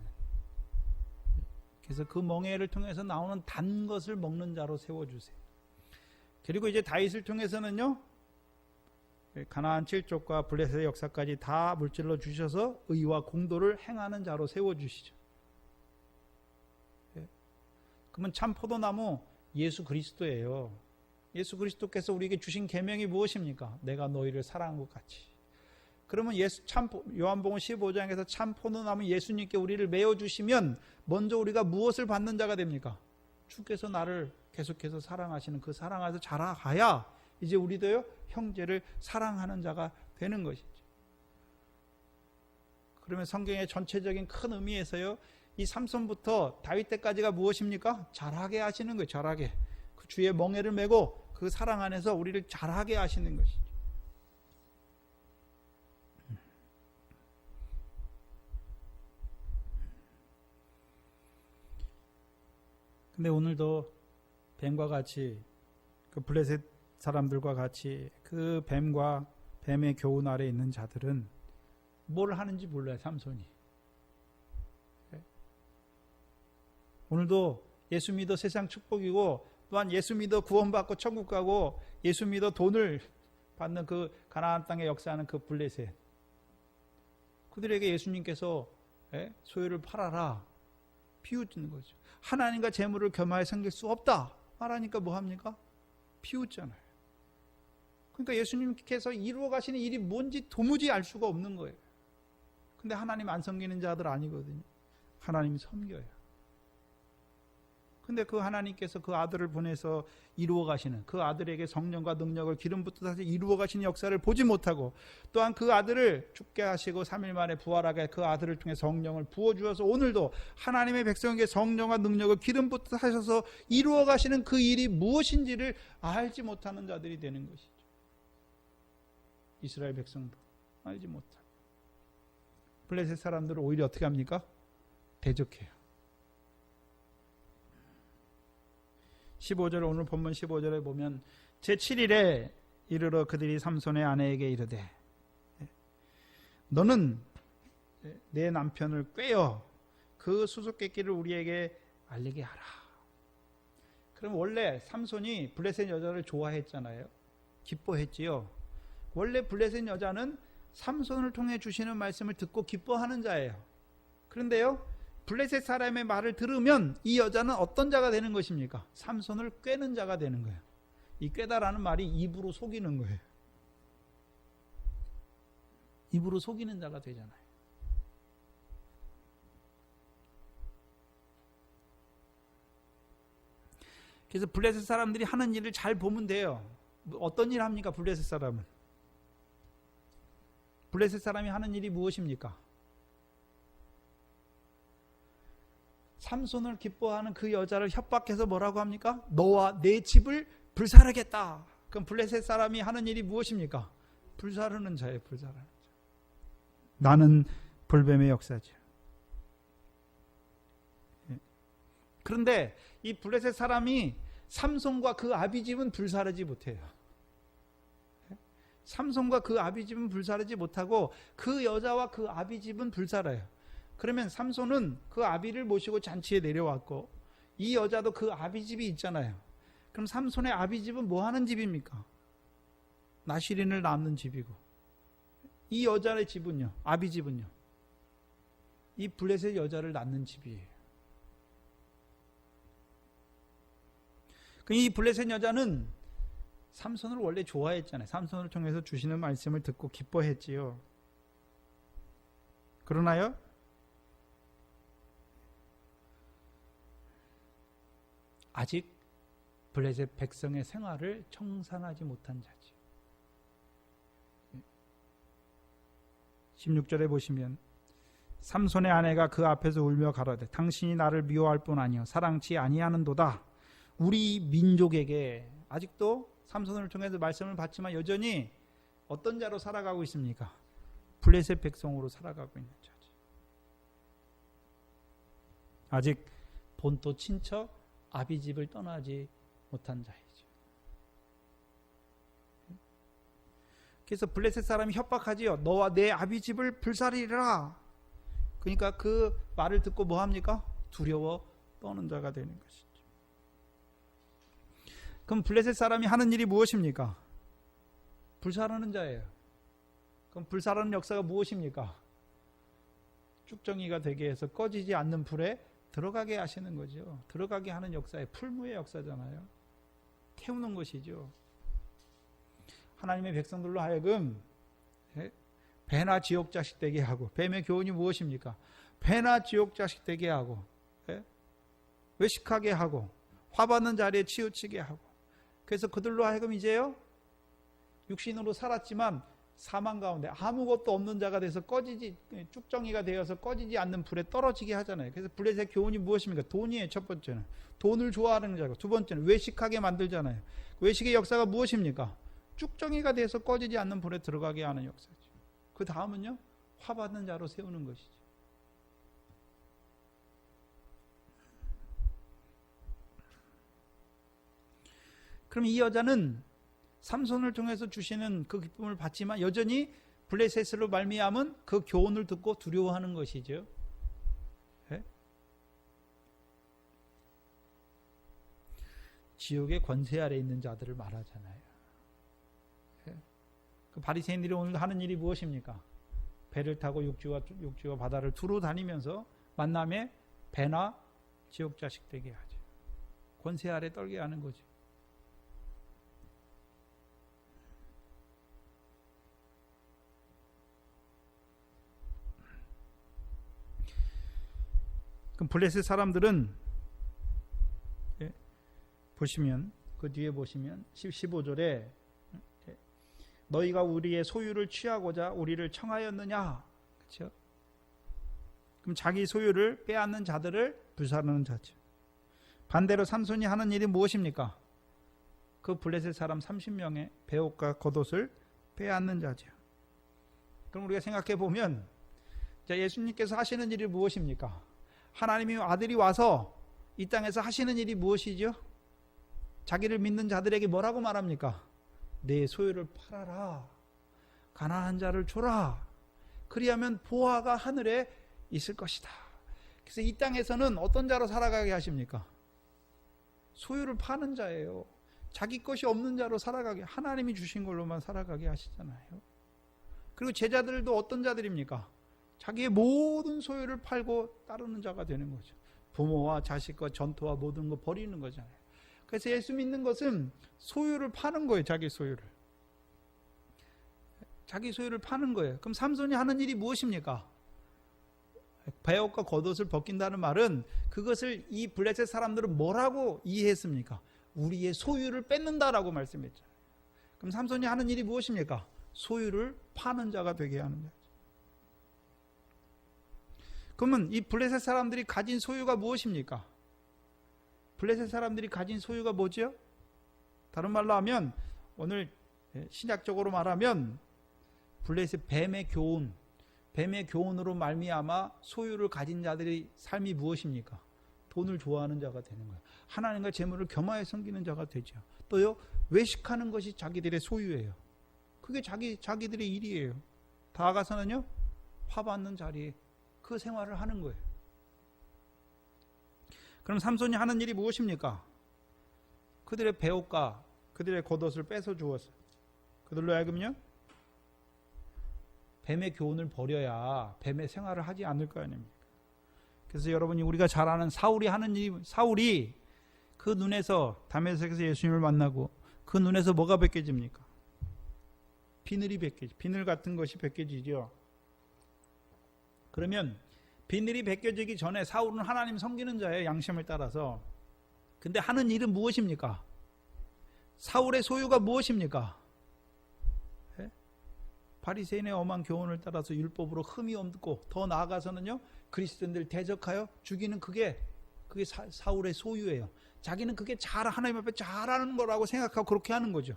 A: 그래서 그 멍에를 통해서 나오는 단 것을 먹는 자로 세워주세요. 그리고 이제 다윗을 통해서는요, 가나안 7족과 블레셋의 역사까지 다 물질로 주셔서 의와 공도를 행하는 자로 세워주시죠. 그러면 참 포도나무 예수 그리스도예요. 예수 그리스도께서 우리에게 주신 계명이 무엇입니까? 내가 너희를 사랑한 것 같이. 그러면 요한복음 15장에서 참 포도나무 예수님께 우리를 메어 주시면 먼저 우리가 무엇을 받는 자가 됩니까? 주께서 나를 계속해서 사랑하시는 그 사랑 안에서 자라가야 이제 우리도요, 형제를 사랑하는 자가 되는 것이죠. 그러면 성경의 전체적인 큰 의미에서요, 이 삼손부터 다윗 때까지가 무엇입니까? 자라게 하시는 거예요. 자라게. 그 주의 멍에를 메고 그 사랑 안에서 우리를 자라게 하시는 것이죠. 근데 오늘도 뱀과 같이, 그 블레셋 사람들과 같이 그 뱀과 뱀의 교훈 아래 있는 자들은 뭘 하는지 몰라요. 삼손이. 오늘도 예수 믿어 세상 축복이고, 또한 예수 믿어 구원받고 천국 가고, 예수 믿어 돈을 받는 그 가나안 땅에 역사하는 그 블레셋, 그들에게 예수님께서 소유를 팔아라 비웃는 거죠. 하나님과 재물을 겸하여 섬길 수 없다 말하니까 뭐 합니까? 비웃잖아요. 그러니까 예수님께서 이루어 가시는 일이 뭔지 도무지 알 수가 없는 거예요. 근데 하나님 안 섬기는 자들 아니거든요. 하나님이 섬겨요. 근데 그 하나님께서 그 아들을 보내서 이루어 가시는, 그 아들에게 성령과 능력을 기름 붓듯 이루어 가시는 역사를 보지 못하고, 또한 그 아들을 죽게 하시고 3일 만에 부활하게 그 아들을 통해 성령을 부어주어서 오늘도 하나님의 백성에게 성령과 능력을 기름 붓듯 하셔서 이루어 가시는 그 일이 무엇인지를 알지 못하는 자들이 되는 것이죠. 이스라엘 백성도 알지 못하고, 블레셋 사람들은 오히려 어떻게 합니까? 대적해요. 15절, 오늘 본문 15절에 보면 제7일에 이르러 그들이 삼손의 아내에게 이르되 너는 내 남편을 꾀어 그 수수께끼를 우리에게 알리게 하라. 그럼 원래 삼손이 블레셋 여자를 좋아했잖아요. 기뻐했지요. 원래 블레셋 여자는 삼손을 통해 주시는 말씀을 듣고 기뻐하는 자예요. 그런데요, 블레셋 사람의 말을 들으면 이 여자는 어떤 자가 되는 것입니까? 삼손을 꾀는 자가 되는 거예요. 이 꾀다라는 말이 입으로 속이는 거예요. 입으로 속이는 자가 되잖아요. 그래서 블레셋 사람들이 하는 일을 잘 보면 돼요. 어떤 일 합니까? 블레셋 사람은. 블레셋 사람이 하는 일이 무엇입니까? 삼손을 기뻐하는 그 여자를 협박해서 뭐라고 합니까? 너와 내 집을 불사르겠다. 그럼 블레셋 사람이 하는 일이 무엇입니까? 불사르는 자예요. 불사르는 자. 나는 불뱀의 역사죠. 그런데 이 블레셋 사람이 삼손과 그 아비집은 불사르지 못해요. 삼손과 그 아비집은 불사르지 못하고 그 여자와 그 아비집은 불사라요. 그러면 삼손은 그 아비를 모시고 잔치에 내려왔고, 이 여자도 그 아비집이 있잖아요. 그럼 삼손의 아비집은 뭐 하는 집입니까? 나시린을 낳는 집이고, 이 여자의 집은요, 아비집은요, 이 블레셋 여자를 낳는 집이에요. 이 블레셋 여자는 삼손을 원래 좋아했잖아요. 삼손을 통해서 주시는 말씀을 듣고 기뻐했지요. 그러나요, 아직 블레셋 백성의 생활을 청산하지 못한 자지. 16절에 보시면 삼손의 아내가 그 앞에서 울며 가로되 당신이 나를 미워할 뿐 아니요 사랑치 아니하는도다. 우리 민족에게 아직도 삼손을 통해서 말씀을 받지만 여전히 어떤 자로 살아가고 있습니까? 블레셋 백성으로 살아가고 있는 자죠. 아직 본토 친척 아비집을 떠나지 못한 자이죠. 그래서 블레셋 사람이 협박하지요. 너와 내 아비집을 불살이라. 그러니까 그 말을 듣고 뭐 합니까? 두려워 떠는 자가 되는 것이죠. 그럼 블레셋 사람이 하는 일이 무엇입니까? 불살하는 자예요. 그럼 불살하는 역사가 무엇입니까? 쭉정이가 되게 해서 꺼지지 않는 불에 들어가게 하시는 거죠. 들어가게 하는 역사의 풀무의 역사잖아요. 태우는 것이죠. 하나님의 백성들로 하여금 배나 지옥 자식 되게 하고, 뱀의 교훈이 무엇입니까? 배나 지옥 자식 되게 하고, 외식하게 하고, 화받는 자리에 치우치게 하고, 그래서 그들로 하여금 이제요 육신으로 살았지만 사망 가운데 아무것도 없는 자가 돼서 꺼지지, 쭉정이가 되어서 꺼지지 않는 불에 떨어지게 하잖아요. 그래서 블레셋의 교훈이 무엇입니까? 돈이에요. 첫 번째는 돈을 좋아하는 자고, 두 번째는 외식하게 만들잖아요. 외식의 역사가 무엇입니까? 쭉정이가 돼서 꺼지지 않는 불에 들어가게 하는 역사죠. 그 다음은요, 화받는 자로 세우는 것이죠. 그럼 이 여자는 삼손을 통해서 주시는 그 기쁨을 받지만 여전히 블레셋으로 말미암은 그 교훈을 듣고 두려워하는 것이죠. 네? 지옥의 권세 아래 있는 자들을 말하잖아요. 네? 그 바리새인들이 오늘 하는 일이 무엇입니까? 배를 타고 육지와 바다를 두루 다니면서 만남에 배나 지옥 자식 되게 하죠. 권세 아래 떨게 하는 거죠. 그럼 블레셋 사람들은 보시면 그 뒤에 보시면 15절에 너희가 우리의 소유를 취하고자 우리를 청하였느냐, 그렇죠? 그럼 자기 소유를 빼앗는 자들을 불살하는 자죠. 반대로 삼손이 하는 일이 무엇입니까? 그 블레셋 사람 30명의 배옷과 겉옷을 빼앗는 자죠. 그럼 우리가 생각해 보면 예수님께서 하시는 일이 무엇입니까? 하나님의 아들이 와서 이 땅에서 하시는 일이 무엇이죠? 자기를 믿는 자들에게 뭐라고 말합니까? 내 소유를 팔아라. 가난한 자를 줘라. 그리하면 보화가 하늘에 있을 것이다. 그래서 이 땅에서는 어떤 자로 살아가게 하십니까? 소유를 파는 자예요. 자기 것이 없는 자로 살아가게, 하나님이 주신 걸로만 살아가게 하시잖아요. 그리고 제자들도 어떤 자들입니까? 자기의 모든 소유를 팔고 따르는 자가 되는 거죠. 부모와 자식과 전토와 모든 거 버리는 거잖아요. 그래서 예수 믿는 것은 소유를 파는 거예요. 자기 소유를. 자기 소유를 파는 거예요. 그럼 삼손이 하는 일이 무엇입니까? 배옷과 겉옷을 벗긴다는 말은 그것을 이 블레셋 사람들은 뭐라고 이해했습니까? 우리의 소유를 뺏는다라고 말씀했잖아요. 그럼 삼손이 하는 일이 무엇입니까? 소유를 파는 자가 되게 하는 거죠. 그러면 이 블레셋 사람들이 가진 소유가 무엇입니까? 블레셋 사람들이 가진 소유가 뭐죠? 다른 말로 하면 오늘 신약적으로 말하면 블레셋 뱀의 교훈으로 말미암아 소유를 가진 자들의 삶이 무엇입니까? 돈을 좋아하는 자가 되는 거예요. 하나님과 재물을 겸하여 섬기는 자가 되죠. 또요, 외식하는 것이 자기들의 소유예요. 그게 자기들의 일이에요. 다가서는요, 화받는 자리에 그 생활을 하는 거예요. 그럼 삼손이 하는 일이 무엇입니까? 그들의 배옷과 그들의 겉옷을 뺏어 주어서 그들로 하여금요, 뱀의 교훈을 버려야 뱀의 생활을 하지 않을 거 아닙니까? 그래서 여러분이 우리가 잘 아는 사울이 하는 일이, 사울이 그 눈에서 다메섹에서 예수님을 만나고 그 눈에서 뭐가 벗겨집니까? 비늘이 벗겨지죠. 비늘 같은 것이 벗겨지죠. 그러면 비늘이 벗겨지기 전에 사울은 하나님 섬기는 자예요. 양심을 따라서. 근데 하는 일은 무엇입니까? 사울의 소유가 무엇입니까? 바리새인의 엄한 교훈을 따라서 율법으로 흠이 없고 더 나아가서는요 그리스도인들 대적하여 죽이는 그게 사울의 소유예요. 자기는 그게 하나님 앞에 잘하는 거라고 생각하고 그렇게 하는 거죠.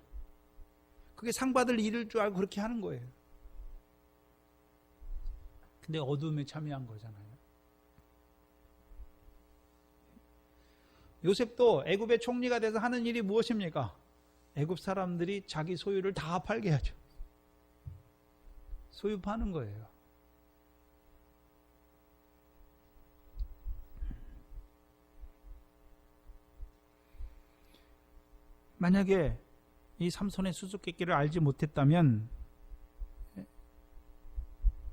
A: 그게 상 받을 일일 줄 알고 그렇게 하는 거예요. 근데 어둠에 참여한 거잖아요. 요셉도 애굽의 총리가 돼서 하는 일이 무엇입니까? 애굽 사람들이 자기 소유를 다 팔게 하죠. 소유 파는 거예요. 만약에 이 삼손의 수수께끼를 알지 못했다면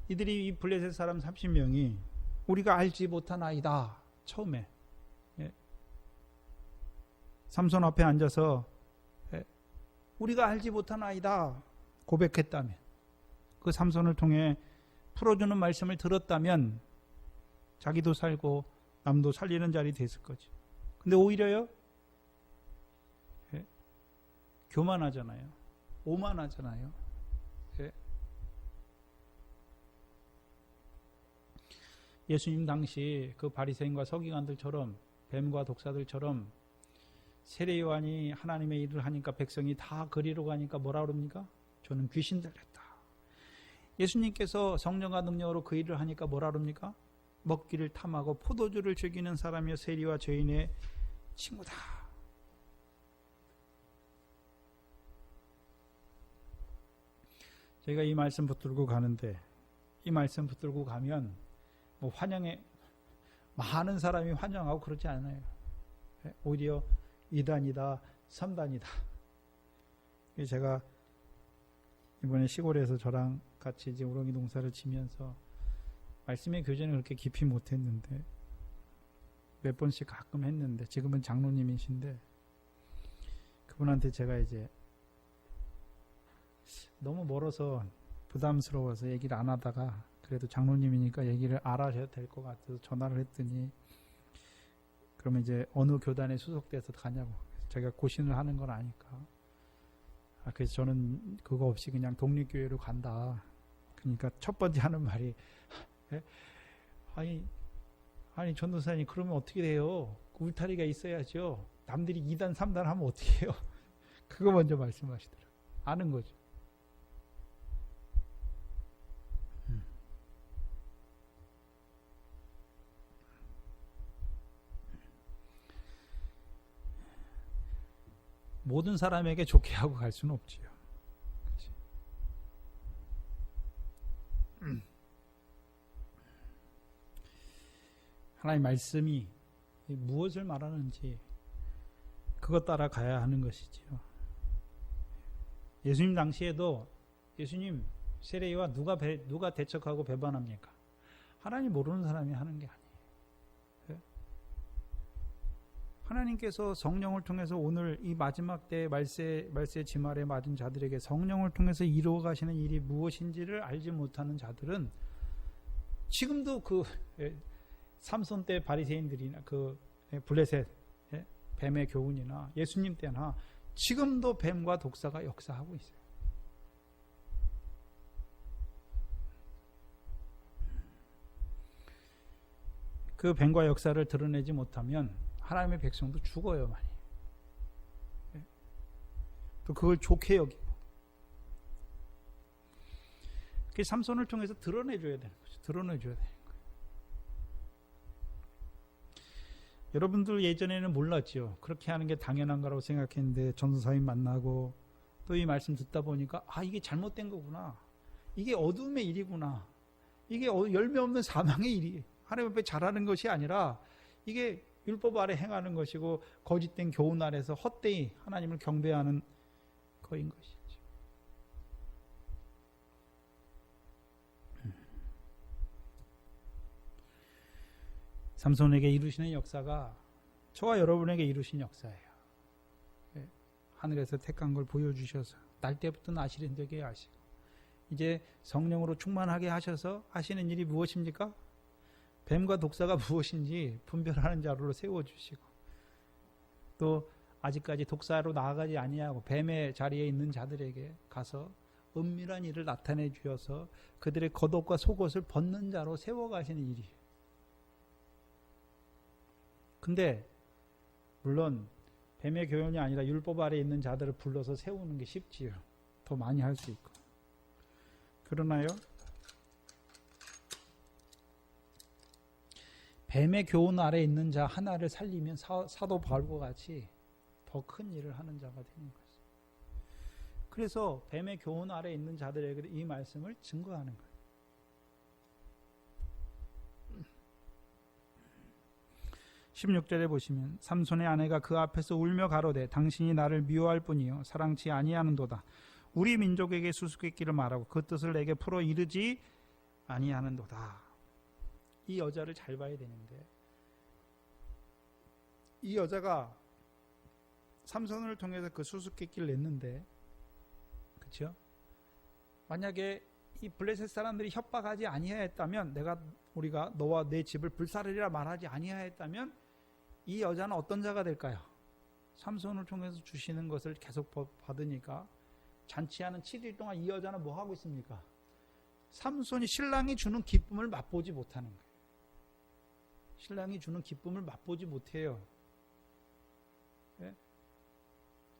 A: 이들이 이 블레셋 사람 30명이 우리가 알지 못한 아이다. 처음에 삼손 앞에 앉아서 우리가 알지 못한 아이다 고백했다면, 그 삼손을 통해 풀어주는 말씀을 들었다면 자기도 살고 남도 살리는 자리 됐을 거지. 근데 오히려요 교만하잖아요. 오만하잖아요. 예수님 당시 그 바리새인과 서기관들처럼, 뱀과 독사들처럼 세례 요한이 하나님의 일을 하니까 백성이 다 그리로 가니까 뭐라 그럽니까? 저는 귀신 들렸다. 예수님께서 성령과 능력으로 그 일을 하니까 뭐라 그럽니까? 먹기를 탐하고 포도주를 즐기는 사람이여 세리와 죄인의 친구다. 저희가 이 말씀 붙들고 가는데, 이 말씀 붙들고 가면 뭐 환영에 많은 사람이 환영하고 그러지 않아요. 오히려 2단이다 3단이다. 제가 이번에 시골에서 저랑 같이 이제 우렁이 농사를 지면서 말씀의 교제는 그렇게 깊이 못했는데 몇 번씩 가끔 했는데, 지금은 장로님이신데 그분한테 제가 이제 너무 멀어서 부담스러워서 얘기를 안 하다가 그래도 장로님이니까 얘기를 알아셔야 될 것 같아서 전화를 했더니, 그러면 이제 어느 교단에 수속돼서 가냐고. 제가 고신을 하는 건 아니까. 그래서 저는 그거 없이 그냥 독립교회로 간다. 그러니까 첫 번째 하는 말이 아니 전도사님, 그러면 어떻게 돼요? 울타리가 있어야죠. 남들이 2단 3단 하면 어떻게 해요? 그거 먼저 말씀하시더라고요. 아는 거죠. 모든 사람에게 좋게 하고 갈 수는 없지요. 하나님의 말씀이 무엇을 말하는지 그것 따라 가야 하는 것이지요. 예수님 당시에도 예수님 세례와 누가 대척하고 배반합니까? 하나님 모르는 사람이 하는 게 아니에요. 하나님께서 성령을 통해서 오늘 이 마지막 때 말세 지말에 맞은 자들에게 성령을 통해서 이루어 가시는 일이 무엇인지를 알지 못하는 자들은 지금도 그 삼손 때 바리새인들이나 그 블레셋 뱀의 교훈이나 예수님 때나 지금도 뱀과 독사가 역사하고 있어요. 그 뱀과 역사를 드러내지 못하면 하나님의 백성도 죽어요, 많이. 또 그걸 좋게 여기고. 그 삼손을 통해서 드러내줘야 되는 거죠. 드러내줘야 되는 거예요. 여러분들 예전에는 몰랐죠. 그렇게 하는 게 당연한 거라고 생각했는데 전도사님 만나고 또 이 말씀 듣다 보니까 이게 잘못된 거구나. 이게 어둠의 일이구나. 이게 열매 없는 사망의 일이 하나님 앞에 잘하는 것이 아니라 이게 율법 아래 행하는 것이고 거짓된 교훈 아래서 헛되이 하나님을 경배하는 거인 것이죠. 삼손에게 이루시는 역사가 저와 여러분에게 이루신 역사예요. 하늘에서 택한 걸 보여주셔서 날 때부터 나시는 되게 하시고 이제 성령으로 충만하게 하셔서 하시는 일이 무엇입니까? 뱀과 독사가 무엇인지 분별하는 자로 세워주시고, 또 아직까지 독사로 나아가지 아니하고 뱀의 자리에 있는 자들에게 가서 은밀한 일을 나타내 주셔서 그들의 겉옷과 속옷을 벗는 자로 세워가시는 일이에요. 근데 물론 뱀의 교훈이 아니라 율법 아래에 있는 자들을 불러서 세우는 게 쉽지요. 더 많이 할 수 있고. 그러나요, 뱀의 교훈 아래에 있는 자 하나를 살리면 사도 바울과 같이 더 큰 일을 하는 자가 되는 거죠. 그래서 뱀의 교훈 아래에 있는 자들에게 이 말씀을 증거하는 거예요. 16절에 보시면 삼손의 아내가 그 앞에서 울며 가로되 당신이 나를 미워할 뿐이요 사랑치 아니하는도다. 우리 민족에게 수수께끼를 말하고 그 뜻을 내게 풀어 이르지 아니하는도다. 이 여자를 잘 봐야 되는데, 이 여자가 삼손을 통해서 그 수수께끼를 냈는데, 그렇죠? 만약에 이 블레셋 사람들이 협박하지 아니하였다면, 우리가 너와 내 집을 불사르리라 말하지 아니하였다면 이 여자는 어떤 자가 될까요? 삼손을 통해서 주시는 것을 계속 받으니까 잔치하는 7일 동안 이 여자는 뭐 하고 있습니까? 삼손이 신랑이 주는 기쁨을 맛보지 못하는 거예요. 신랑이 주는 기쁨을 맛보지 못해요. 네?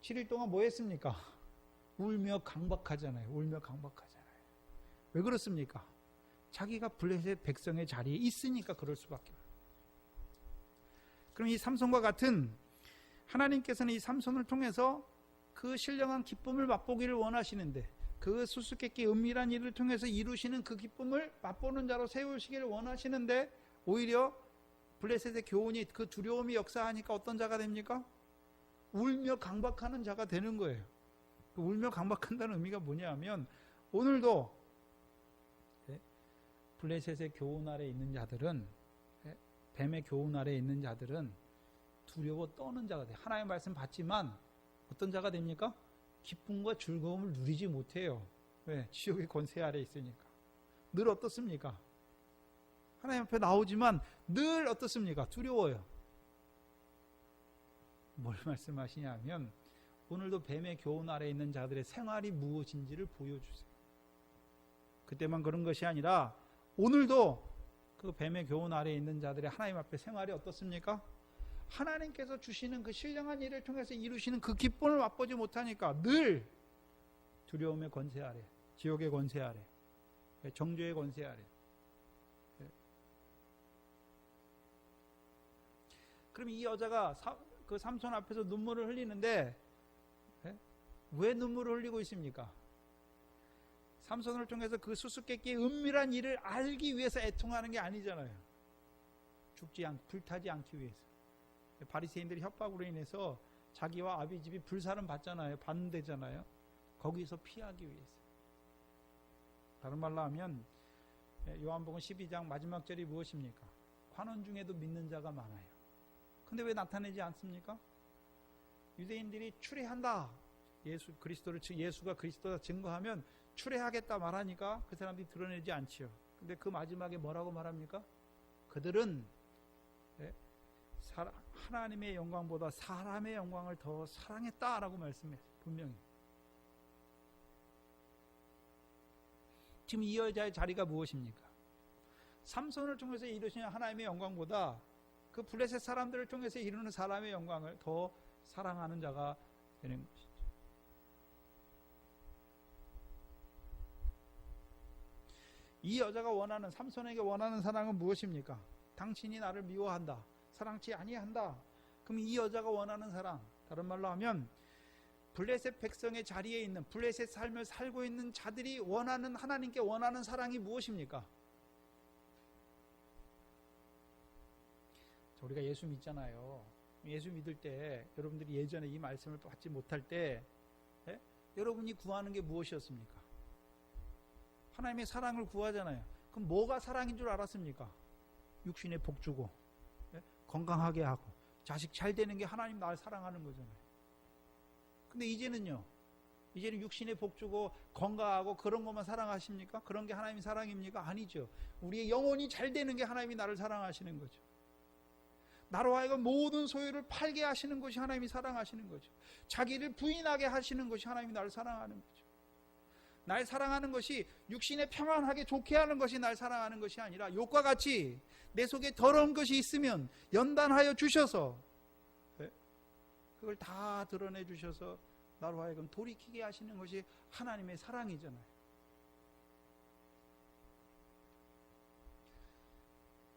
A: 7일 동안 뭐 했습니까? 울며 강박하잖아요. 울며 강박하잖아요. 왜 그렇습니까? 자기가 블레셋 백성의 자리에 있으니까 그럴 수밖에 없어요. 그럼 이 삼손과 같은, 하나님께서는 이 삼손을 통해서 그 신령한 기쁨을 맛보기를 원하시는데, 그 수수께끼 은밀한 일을 통해서 이루시는 그 기쁨을 맛보는 자로 세우시기를 원하시는데, 오히려 블레셋의 교훈이, 그 두려움이 역사하니까 어떤 자가 됩니까? 울며 강박하는 자가 되는 거예요. 울며 강박한다는 의미가 뭐냐 하면, 오늘도 블레셋의 교훈 아래에 있는 자들은, 뱀의 교훈 아래에 있는 자들은 두려워 떠는 자가 돼요. 하나님의 말씀 받지만 어떤 자가 됩니까? 기쁨과 즐거움을 누리지 못해요. 왜? 지옥의 권세 아래에 있으니까. 늘 어떻습니까? 하나님 앞에 나오지만 늘 어떻습니까? 두려워요. 뭘 말씀하시냐 하면, 오늘도 뱀의 교훈 아래에 있는 자들의 생활이 무엇인지를 보여주세요. 그때만 그런 것이 아니라 오늘도 그 뱀의 교훈 아래에 있는 자들의 하나님 앞에 생활이 어떻습니까? 하나님께서 주시는 그 신령한 일을 통해서 이루시는 그 기쁨을 맛보지 못하니까 늘 두려움의 권세 아래, 지옥의 권세 아래, 정죄의 권세 아래. 그럼 이 여자가 그 삼손 앞에서 눈물을 흘리는데, 왜 눈물을 흘리고 있습니까? 삼손을 통해서 그 수수께끼의 은밀한 일을 알기 위해서 애통하는 게 아니잖아요. 불타지 않기 위해서. 바리새인들이 협박으로 인해서 자기와 아비 집이 불살은 받잖아요. 반대잖아요. 거기서 피하기 위해서. 다른 말로 하면 요한복음 12장 마지막 절이 무엇입니까? 관원 중에도 믿는 자가 많아요. 근데 왜 나타내지 않습니까? 유대인들이 출애한다, 예수가 그리스도다 증거하면 출애하겠다 말하니까 그 사람들이 드러내지 않지요. 근데 그 마지막에 뭐라고 말합니까? 그들은 하나님의 영광보다 사람의 영광을 더 사랑했다라고 말씀했어요. 분명히. 지금 이 여자의 자리가 무엇입니까? 삼손을 통해서 이루시는 하나님의 영광보다 그 블레셋 사람들을 통해서 이루는 사람의 영광을 더 사랑하는 자가 되는 것이죠. 이 여자가 원하는, 삼손에게 원하는 사랑은 무엇입니까? 당신이 나를 미워한다, 사랑치 아니한다. 그럼 이 여자가 원하는 사랑, 다른 말로 하면 블레셋 백성의 자리에 있는, 블레셋 삶을 살고 있는 자들이 원하는, 하나님께 원하는 사랑이 무엇입니까? 우리가 예수 믿잖아요. 예수 믿을 때, 여러분들이 예전에 이 말씀을 받지 못할 때 여러분이 구하는 게 무엇이었습니까? 하나님의 사랑을 구하잖아요. 그럼 뭐가 사랑인 줄 알았습니까? 육신에 복 주고 건강하게 하고 자식 잘 되는 게 하나님 나를 사랑하는 거잖아요. 근데 이제는 육신에 복 주고 건강하고 그런 것만 사랑하십니까? 그런 게 하나님의 사랑입니까? 아니죠. 우리의 영혼이 잘 되는 게 하나님이 나를 사랑하시는 거죠. 나로 하여금 모든 소유를 팔게 하시는 것이 하나님이 사랑하시는 거죠. 자기를 부인하게 하시는 것이 하나님이 나를 사랑하는 거죠. 날 사랑하는 것이 육신에 평안하게 좋게 하는 것이 날 사랑하는 것이 아니라 욕과 같이 내 속에 더러운 것이 있으면 연단하여 주셔서 그걸 다 드러내 주셔서 나로 하여금 돌이키게 하시는 것이 하나님의 사랑이잖아요.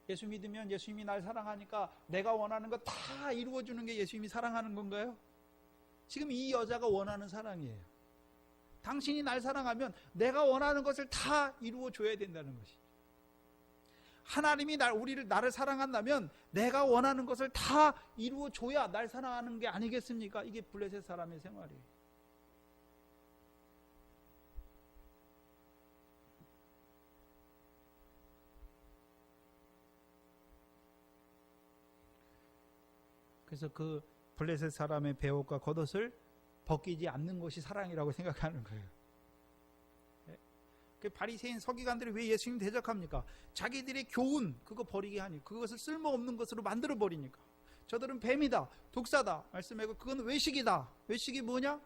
A: 예수 믿으면 예수님이 날 사랑하니까 내가 원하는 거 다 이루어주는 게 예수님이 사랑하는 건가요? 지금 이 여자가 원하는 사랑이에요. 당신이 날 사랑하면 내가 원하는 것을 다 이루어줘야 된다는 것이. 하나님이 나를 사랑한다면 내가 원하는 것을 다 이루어줘야 날 사랑하는 게 아니겠습니까? 이게 블레셋 사람의 생활이에요. 그래서 그 블레셋 사람의 베옷과 겉옷을 벗기지 않는 것이 사랑이라고 생각하는 거예요. 그 바리새인 서기관들이 왜 예수님 대적합니까? 자기들의 교훈 그거 버리게 하니 그것을 쓸모없는 것으로 만들어 버리니까. 저들은 뱀이다, 독사다 말씀하고 그건 외식이다. 외식이 뭐냐?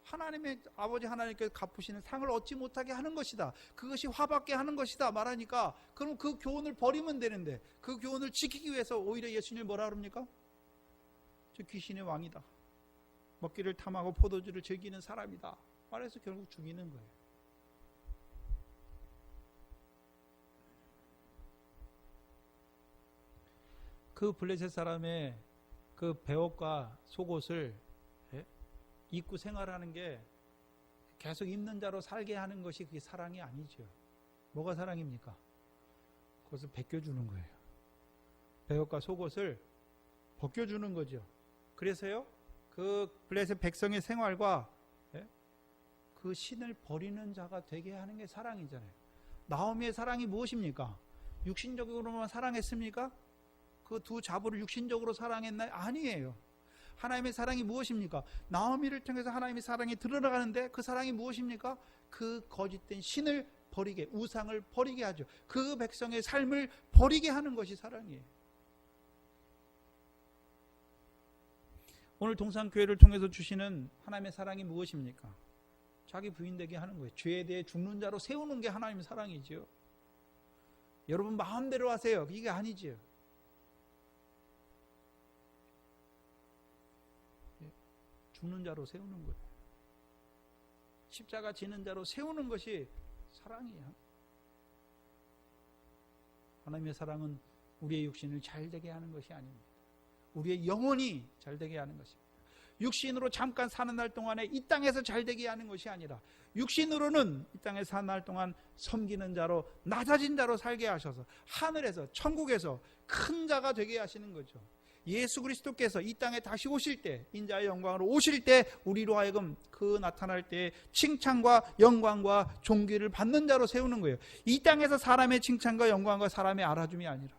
A: 하나님의 아버지 하나님께서 갚으시는 상을 얻지 못하게 하는 것이다. 그것이 화받게 하는 것이다 말하니까 그럼 그 교훈을 버리면 되는데 그 교훈을 지키기 위해서 오히려 예수님이 뭐라 그럽니까? 저 귀신의 왕이다. 먹기를 탐하고 포도주를 즐기는 사람이다. 말해서 결국 죽이는 거예요. 그 블레셋 사람의 그 베옷과 속옷을 입고 생활하는 게 계속 입는 자로 살게 하는 것이 그게 사랑이 아니죠. 뭐가 사랑입니까? 그것을 벗겨주는 거예요. 베옷과 속옷을 벗겨주는 거죠. 그래서요, 그 블레셋 백성의 생활과 그 신을 버리는 자가 되게 하는 게 사랑이잖아요. 나오미의 사랑이 무엇입니까? 육신적으로만 사랑했습니까? 그 두 자부를 육신적으로 사랑했나요? 아니에요. 하나님의 사랑이 무엇입니까? 나오미를 통해서 하나님의 사랑이 드러나가는데 그 사랑이 무엇입니까? 그 거짓된 신을 버리게, 우상을 버리게 하죠. 그 백성의 삶을 버리게 하는 것이 사랑이에요. 오늘 동산교회를 통해서 주시는 하나님의 사랑이 무엇입니까? 자기 부인되게 하는 거예요. 죄에 대해 죽는 자로 세우는 게 하나님의 사랑이죠. 여러분 마음대로 하세요. 이게 아니지요. 죽는 자로 세우는 거예요. 십자가 지는 자로 세우는 것이 사랑이에요. 하나님의 사랑은 우리의 육신을 잘되게 하는 것이 아닙니다. 우리의 영혼이 잘되게 하는 것입니다. 육신으로 잠깐 사는 날 동안에 이 땅에서 잘되게 하는 것이 아니라 육신으로는 이 땅에 사는 날 동안 섬기는 자로 낮아진 자로 살게 하셔서 하늘에서 천국에서 큰 자가 되게 하시는 거죠. 예수 그리스도께서 이 땅에 다시 오실 때, 인자의 영광으로 오실 때 우리로 하여금 그 나타날 때 칭찬과 영광과 존귀를 받는 자로 세우는 거예요. 이 땅에서 사람의 칭찬과 영광과 사람의 알아줌이 아니라.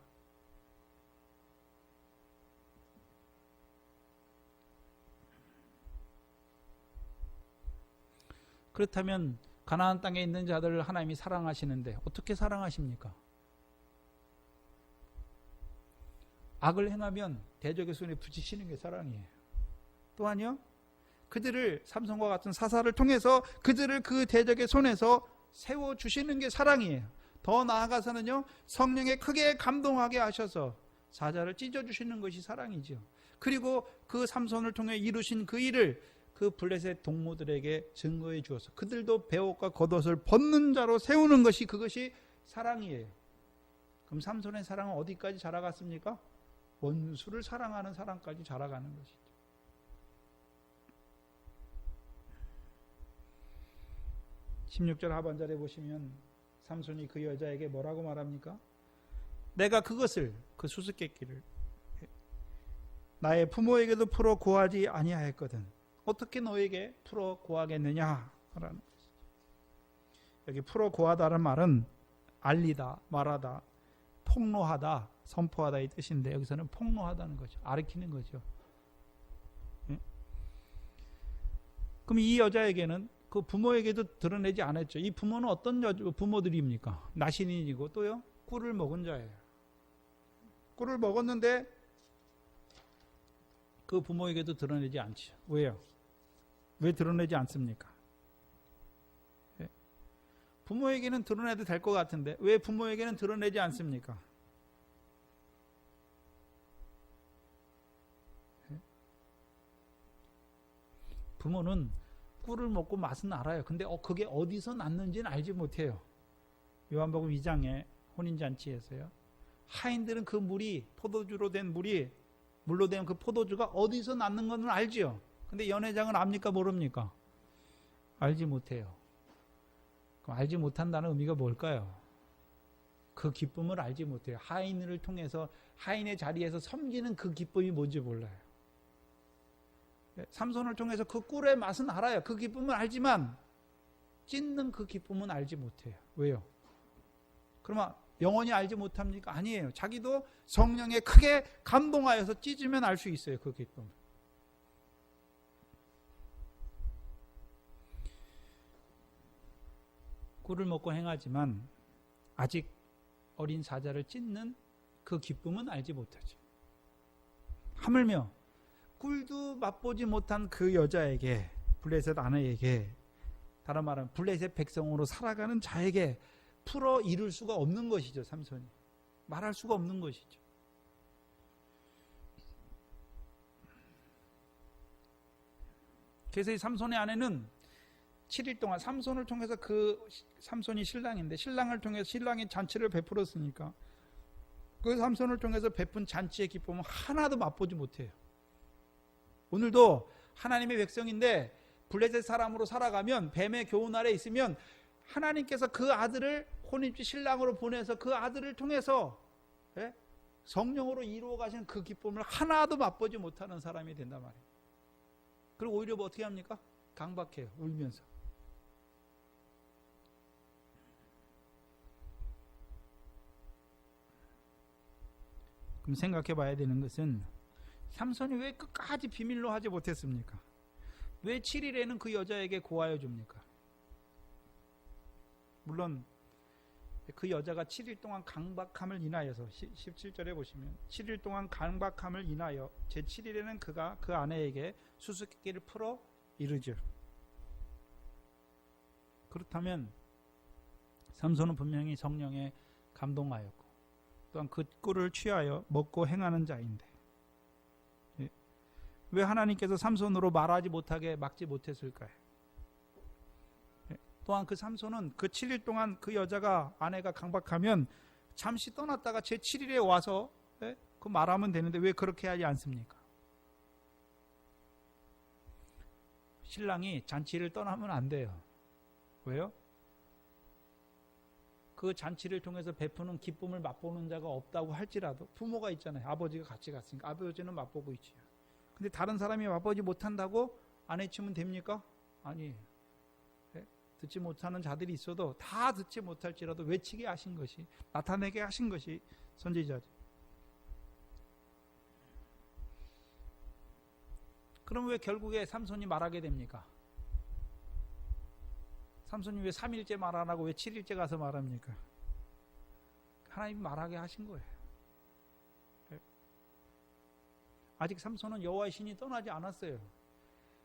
A: 그렇다면 가나안 땅에 있는 자들을 하나님이 사랑하시는데 어떻게 사랑하십니까? 악을 행하면 대적의 손에 붙이시는 게 사랑이에요. 또한요, 그들을 삼손과 같은 사사를 통해서 그들을 그 대적의 손에서 세워주시는 게 사랑이에요. 더 나아가서는요, 성령에 크게 감동하게 하셔서 사자를 찢어주시는 것이 사랑이죠. 그리고 그 삼손을 통해 이루신 그 일을 그 블레셋 동무들에게 증거해 주어서 그들도 베옷과 겉옷을 벗는 자로 세우는 것이 그것이 사랑이에요. 그럼 삼손의 사랑은 어디까지 자라갔습니까? 원수를 사랑하는 사랑까지 자라가는 것이죠. (16절) 하반절에 보시면 삼손이 그 여자에게 뭐라고 말합니까? 내가 그것을, 그 수수께끼를 나의 부모에게도 풀어 고하지 아니하였거든 어떻게 너에게 풀어 고하겠느냐 라는 것이죠. 여기 풀어 고하다는 말은 알리다, 말하다, 폭로하다, 선포하다 이 뜻인데 여기서는 폭로하다는 거죠. 아르키는 거죠. 그럼 이 여자에게는 그 부모에게도 드러내지 않았죠. 이 부모는 어떤 부모들입니까? 나신인이고 또요, 꿀을 먹은 자예요. 꿀을 먹었는데 그 부모에게도 드러내지 않죠. 왜요? 왜 드러내지 않습니까? 부모에게는 드러내도 될 것 같은데 왜 부모에게는 드러내지 않습니까? 부모는 꿀을 먹고 맛은 알아요. 근데 그게 어디서 났는지는 알지 못해요. 요한복음 2장에 혼인잔치에서요. 하인들은 그 물이 포도주로 된 물로 된 그 포도주가 어디서 났는 건 알지요. 근데 연회장은 압니까 모릅니까? 알지 못해요. 그럼 알지 못한다는 의미가 뭘까요? 그 기쁨을 알지 못해요. 하인을 통해서 하인의 자리에서 섬기는 그 기쁨이 뭔지 몰라요. 삼손을 통해서 그 꿀의 맛은 알아요. 그 기쁨은 알지만 찢는 그 기쁨은 알지 못해요. 왜요? 그러면 영원히 알지 못합니까? 아니에요. 자기도 성령에 크게 감동하여서 찢으면 알 수 있어요. 그 기쁨을. 꿀을 먹고 행하지만 아직 어린 사자를 찢는 그 기쁨은 알지 못하죠. 하물며 꿀도 맛보지 못한 그 여자에게, 블레셋 아내에게, 다른 말은 블레셋 백성으로 살아가는 자에게 풀어 이룰 수가 없는 것이죠. 삼손이 말할 수가 없는 것이죠. 그래서 이 삼손의 아내는 7일 동안 삼손을 통해서 삼손이 신랑인데 신랑을 통해서 신랑이 잔치를 베풀었으니까 그 삼손을 통해서 베푼 잔치의 기쁨은 하나도 맛보지 못해요. 오늘도 하나님의 백성인데 블레셋 사람으로 살아가면 뱀의 교훈 아래 있으면 하나님께서 그 아들을 혼인주 신랑으로 보내서 그 아들을 통해서 성령으로 이루어 가시는 그 기쁨을 하나도 맛보지 못하는 사람이 된단 말이에요. 그리고 오히려 뭐 어떻게 합니까? 강박해요. 울면서. 그럼 생각해 봐야 되는 것은 삼손이 왜 끝까지 비밀로 하지 못했습니까? 왜 7일에는 그 여자에게 고하여 줍니까? 물론 그 여자가 7일 동안 강박함을 인하여서 17절에 보시면 7일 동안 강박함을 인하여 제7일에는 그가 그 아내에게 수수께끼를 풀어 이르죠. 그렇다면 삼손은 분명히 성령에 감동하였고 또한 그 꿀을 취하여 먹고 행하는 자인데 왜 하나님께서 삼손으로 말하지 못하게 막지 못했을까요? 또한 그 삼손은 그 7일 동안 그 여자가 아내가 강박하면 잠시 떠났다가 제7일에 와서 그 말하면 되는데 왜 그렇게 하지 않습니까? 신랑이 잔치를 떠나면 안 돼요. 왜요? 그 잔치를 통해서 베푸는 기쁨을 맛보는 자가 없다고 할지라도 부모가 있잖아요. 아버지가 같이 갔으니까 아버지는 맛보고 있지요. 근데 다른 사람이 맛보지 못한다고 안 해치면 됩니까? 아니에요. 듣지 못하는 자들이 있어도 다 듣지 못할지라도 외치게 하신 것이, 나타내게 하신 것이 선지자죠. 그럼 왜 결국에 삼손이 말하게 됩니까? 삼손이 왜 3일째 말 안 하고 왜 7일째 가서 말합니까? 하나님이 말하게 하신 거예요. 아직 삼손은 여호와의 신이 떠나지 않았어요.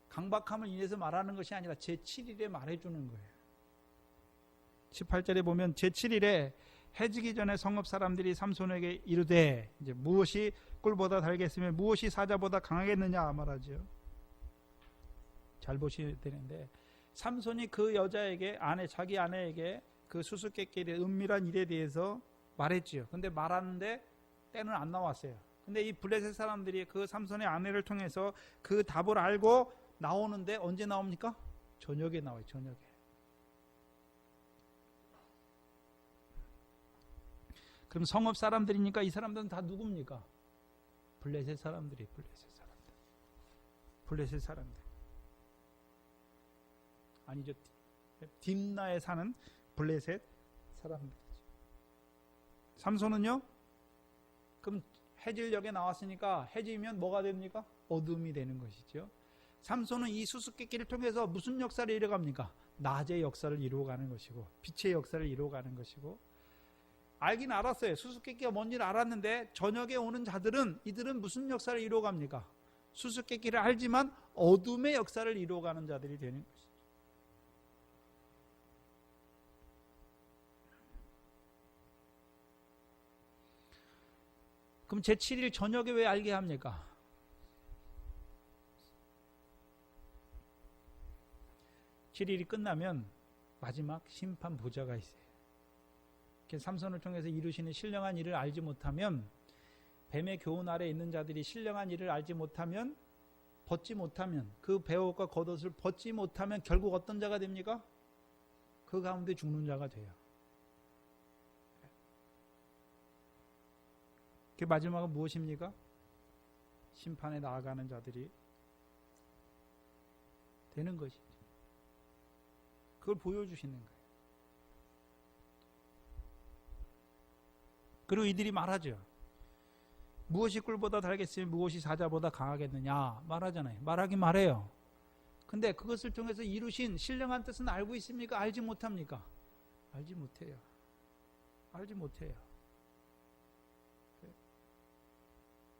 A: 강박함을 인해서 말하는 것이 아니라 제7일에 말해주는 거예요. 18절에 보면 제7일에 해지기 전에 성읍 사람들이 삼손에게 이르되, 이제 무엇이 꿀보다 달겠으며 무엇이 사자보다 강하겠느냐 말하죠. 잘 보셔야 되는데 삼손이 그 여자에게 자기 아내에게 그 수수께끼의 은밀한 일에 대해서 말했지요. 근데 말하는데 때는 안 나왔어요. 근데 이 블레셋 사람들이 그 삼손의 아내를 통해서 그 답을 알고 나오는데 언제 나옵니까? 저녁에 나와요. 저녁에. 그럼 성읍 사람들이니까 이 사람들은 다 누굽니까? 블레셋 사람들이. 블레셋 사람들. 아니죠. 딥나에 사는 블레셋 사람들이죠. 삼손은요? 그럼 해질녘에 나왔으니까 해지면 뭐가 됩니까? 어둠이 되는 것이죠. 삼손은 이 수수께끼를 통해서 무슨 역사를 이뤄갑니까? 낮의 역사를 이루어가는 것이고 빛의 역사를 이루어가는 것이고, 알긴 알았어요. 수수께끼가 뭔지를 알았는데 저녁에 오는 자들은 이들은 무슨 역사를 이루어갑니까? 수수께끼를 알지만 어둠의 역사를 이루어가는 자들이 되는 것이죠. 그럼 제7일 저녁에 왜 알게 합니까? (7일이) 끝나면 마지막 심판 보좌가 있어요. 삼손을 통해서 이루시는 신령한 일을 알지 못하면, 뱀의 교훈 아래 있는 자들이 신령한 일을 알지 못하면, 벗지 못하면, 그 베옷과 겉옷을 벗지 못하면 결국 어떤 자가 됩니까? 그 가운데 죽는 자가 돼요. 그 마지막은 무엇입니까? 심판에 나아가는 자들이 되는 것이죠. 그걸 보여주시는 거예요. 그리고 이들이 말하죠. 무엇이 꿀보다 달겠으며 무엇이 사자보다 강하겠느냐 말하잖아요. 말하긴 말해요. 근데 그것을 통해서 이루신 신령한 뜻은 알고 있습니까? 알지 못합니까? 알지 못해요. 알지 못해요.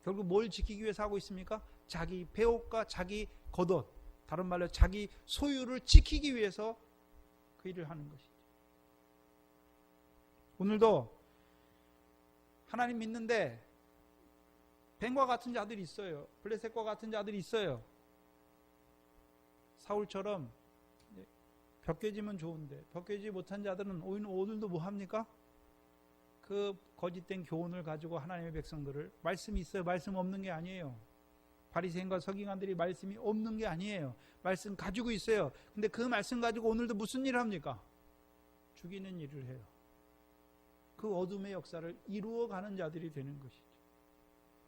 A: 결국 뭘 지키기 위해서 하고 있습니까? 자기 배옷과 자기 겉옷, 다른 말로 자기 소유를 지키기 위해서 그 일을 하는 것이죠. 오늘도 하나님 믿는데 뱀과 같은 자들이 있어요. 블레셋과 같은 자들이 있어요. 사울처럼 벗겨지면 좋은데 벗겨지지 못한 자들은 오늘도 뭐 합니까? 그 거짓된 교훈을 가지고 하나님의 백성들을, 말씀이 있어요. 말씀 없는 게 아니에요. 바리새인과 서기관들이 말씀이 없는 게 아니에요. 말씀 가지고 있어요. 근데 그 말씀 가지고 오늘도 무슨 일을 합니까? 죽이는 일을 해요. 그 어둠의 역사를 이루어가는 자들이 되는 것이죠.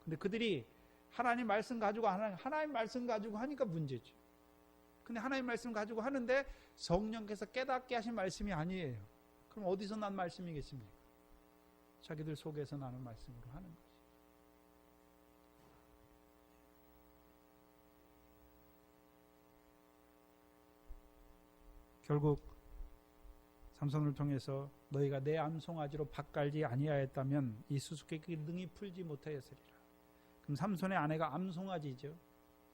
A: 근데 그들이 하나님 말씀 가지고 하나님 말씀 가지고 하니까 문제죠. 근데 하나님 말씀 가지고 하는데 성령께서 깨닫게 하신 말씀이 아니에요. 그럼 어디서 난 말씀이겠습니까? 자기들 속에서 나는 말씀으로 하는 거죠. 결국 삼손을 통해서 너희가 내 암송아지로 밭갈지 아니하였다면 이 수수께끼 능히 풀지 못하였으리라. 그럼 삼손의 아내가 암송아지죠.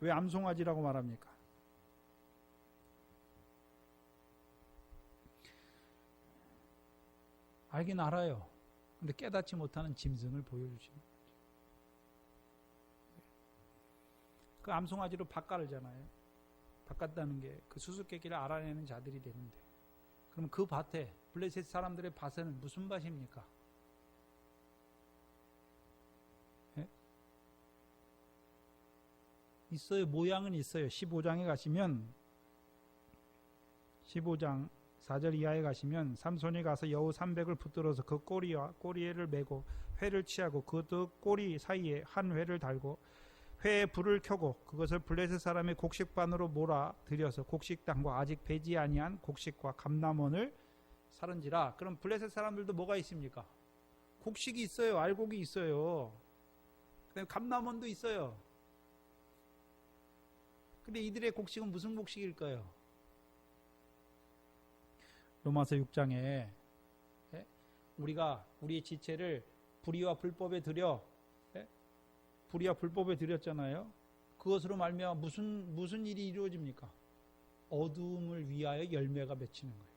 A: 왜 암송아지라고 말합니까? 알긴 알아요. 근데 깨닫지 못하는 짐승을 보여주시는 거죠. 그 암송아지로 밭갈잖아요. 밭갔다는 게 그 수수께끼를 알아내는 자들이 되는데, 그럼 그 밭에, 블레셋 사람들의 밭에는 무슨 밭입니까? 예? 있어요. 모양은 있어요. 15장에 가시면 15장 4절 이하에 가시면 삼손이 가서 여우 300을 붙들어서 그 꼬리와 꼬리를 메고 회를 취하고 그 꼬리 사이에 한 회를 달고 회에 불을 켜고 그것을 블레셋 사람의 곡식반으로 몰아 들여서 곡식당과 아직 배지 아니한 곡식과 감람원을 사른지라. 그럼 블레셋 사람들도 뭐가 있습니까? 곡식이 있어요. 알곡이 있어요. 그다음에 감람원도 있어요. 근데 이들의 곡식은 무슨 곡식일까요? 로마서 6장에 우리가 우리의 지체를 불의와 불법에 드려, 불의와 불법에 드렸잖아요. 그것으로 말미암아 무슨 일이 이루어집니까? 어두움을 위하여 열매가 맺히는 거예요.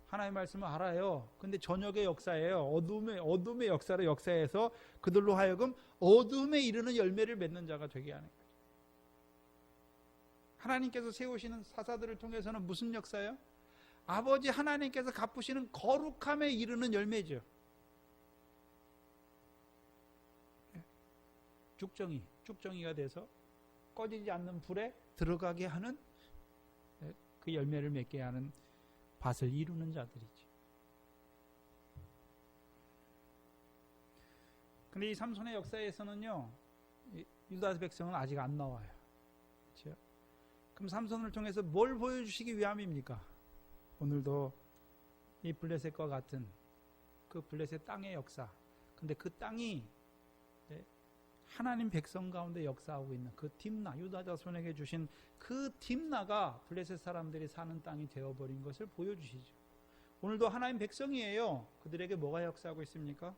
A: 하나님의 말씀을 알아요. 근데 저녁의 역사예요. 어둠의 역사로 역사해서 그들로 하여금 어둠에 이르는 열매를 맺는 자가 되게 하는 거예요. 하나님께서 세우시는 사사들을 통해서는 무슨 역사예요? 아버지 하나님께서 갚으시는 거룩함에 이르는 열매죠. 쭉정이가 돼서 꺼지지 않는 불에 들어가게 하는, 그 열매를 맺게 하는 밭을 이루는 자들이죠. 근데 이 삼손의 역사에서는요, 유다 백성은 아직 안 나와요. 그렇죠? 그럼 삼손을 통해서 뭘 보여주시기 위함입니까? 오늘도 이 블레셋과 같은 그 블레셋 땅의 역사, 근데 그 땅이 하나님 백성 가운데 역사하고 있는 그 딥나, 유다 자손에게 주신 그 딥나가 블레셋 사람들이 사는 땅이 되어버린 것을 보여주시죠. 오늘도 하나님 백성이에요. 그들에게 뭐가 역사하고 있습니까?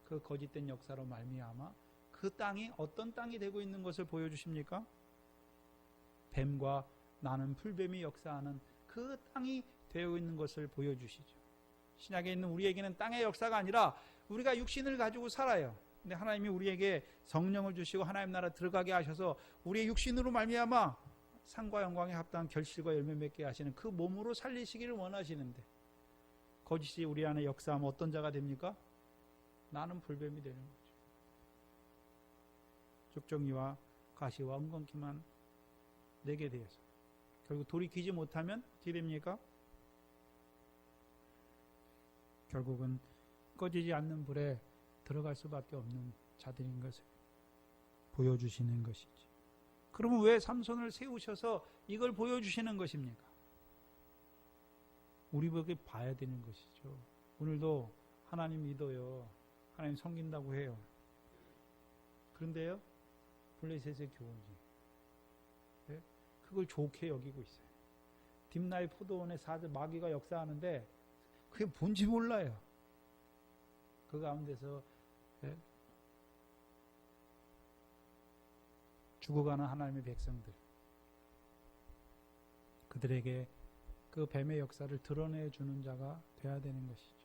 A: 그 거짓된 역사로 말미암아 그 땅이 어떤 땅이 되고 있는 것을 보여주십니까? 뱀과 나는 풀뱀이 역사하는 그 땅이 되어 있는 것을 보여주시죠. 신약에 있는 우리에게는 땅의 역사가 아니라 우리가 육신을 가지고 살아요. 근데 하나님이 우리에게 성령을 주시고 하나님 나라 들어가게 하셔서 우리의 육신으로 말미암아 상과 영광에 합당한 결실과 열매 맺게 하시는 그 몸으로 살리시기를 원하시는데 거짓이 우리 안에 역사하면 어떤 자가 됩니까? 나는 불뱀이 되는 거죠. 죽정이와 가시와 엉겅퀴만 내게 되어서 결국 돌이키지 못하면 어떻게 됩니까? 결국은 꺼지지 않는 불에 들어갈 수밖에 없는 자들인 것을 보여주시는 것이지. 그러면 왜 삼손을 세우셔서 이걸 보여주시는 것입니까? 우리 보게 봐야 되는 것이죠. 오늘도 하나님 믿어요. 하나님 섬긴다고 해요. 그런데요, 블레셋의 교훈이 그걸 좋게 여기고 있어요. 딥나의 포도원에 마귀가 역사하는데 그게 뭔지 몰라요. 그 가운데서 죽어가는 하나님의 백성들, 그들에게 그 뱀의 역사를 드러내주는 자가 되어야 되는 것이죠.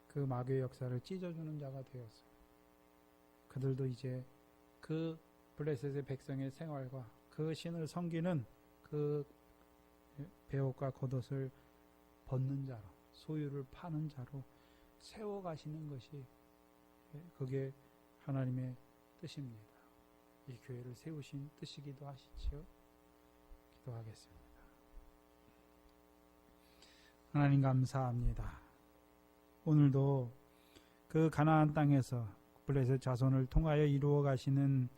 A: 그 마귀의 역사를 찢어주는 자가 되었어요. 그들도 이제 그 블레셋의 백성의 생활과 그 신을 섬기는 그 베옷과 겉옷을 벗는 자로, 소유를 파는 자로 세워가시는 것이 그게 하나님의 뜻입니다. 이 교회를 세우신 뜻이기도 하시지요. 기도하겠습니다. 하나님 감사합니다. 오늘도 그 가나안 땅에서 블레셋 자손을 통하여 이루어 가시는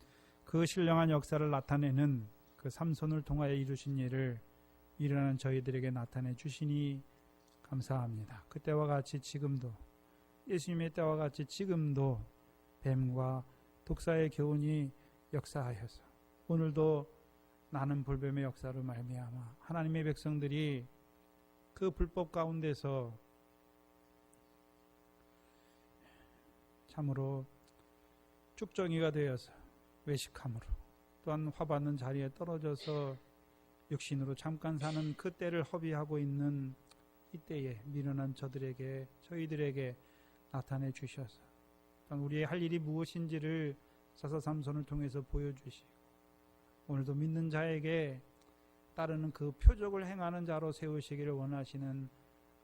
A: 그 신령한 역사를 나타내는 그 삼손을 통하여 이루신 일을 일어나는 저희들에게 나타내 주시니 감사합니다. 그때와 같이 지금도 예수님의 때와 같이 지금도 뱀과 독사의 교훈이 역사하여서 오늘도 나는 불뱀의 역사로 말미암아 하나님의 백성들이 그 불법 가운데서 참으로 쭉정이가 되어서 외식함으로 또한 화받는 자리에 떨어져서 육신으로 잠깐 사는 그 때를 허비하고 있는 이때에 미련한 저희들에게 나타내 주셔서 우리의 할 일이 무엇인지를 사사삼손을 통해서 보여주시고 오늘도 믿는 자에게 따르는 그 표적을 행하는 자로 세우시기를 원하시는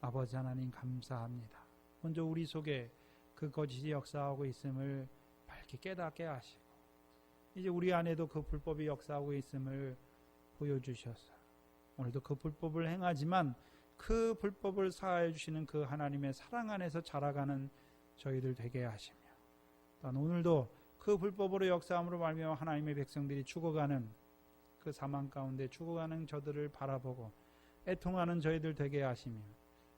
A: 아버지 하나님 감사합니다. 먼저 우리 속에 그 거짓이 역사하고 있음을 밝게 깨닫게 하시고 이제 우리 안에도 그 불법이 역사하고 있음을 보여주셔서 오늘도 그 불법을 행하지만 그 불법을 사하여 주시는 그 하나님의 사랑 안에서 자라가는 저희들 되게 하시며 또한 오늘도 그 불법으로 역사함으로 말미암아 하나님의 백성들이 죽어가는 그 사망 가운데 죽어가는 저들을 바라보고 애통하는 저희들 되게 하시며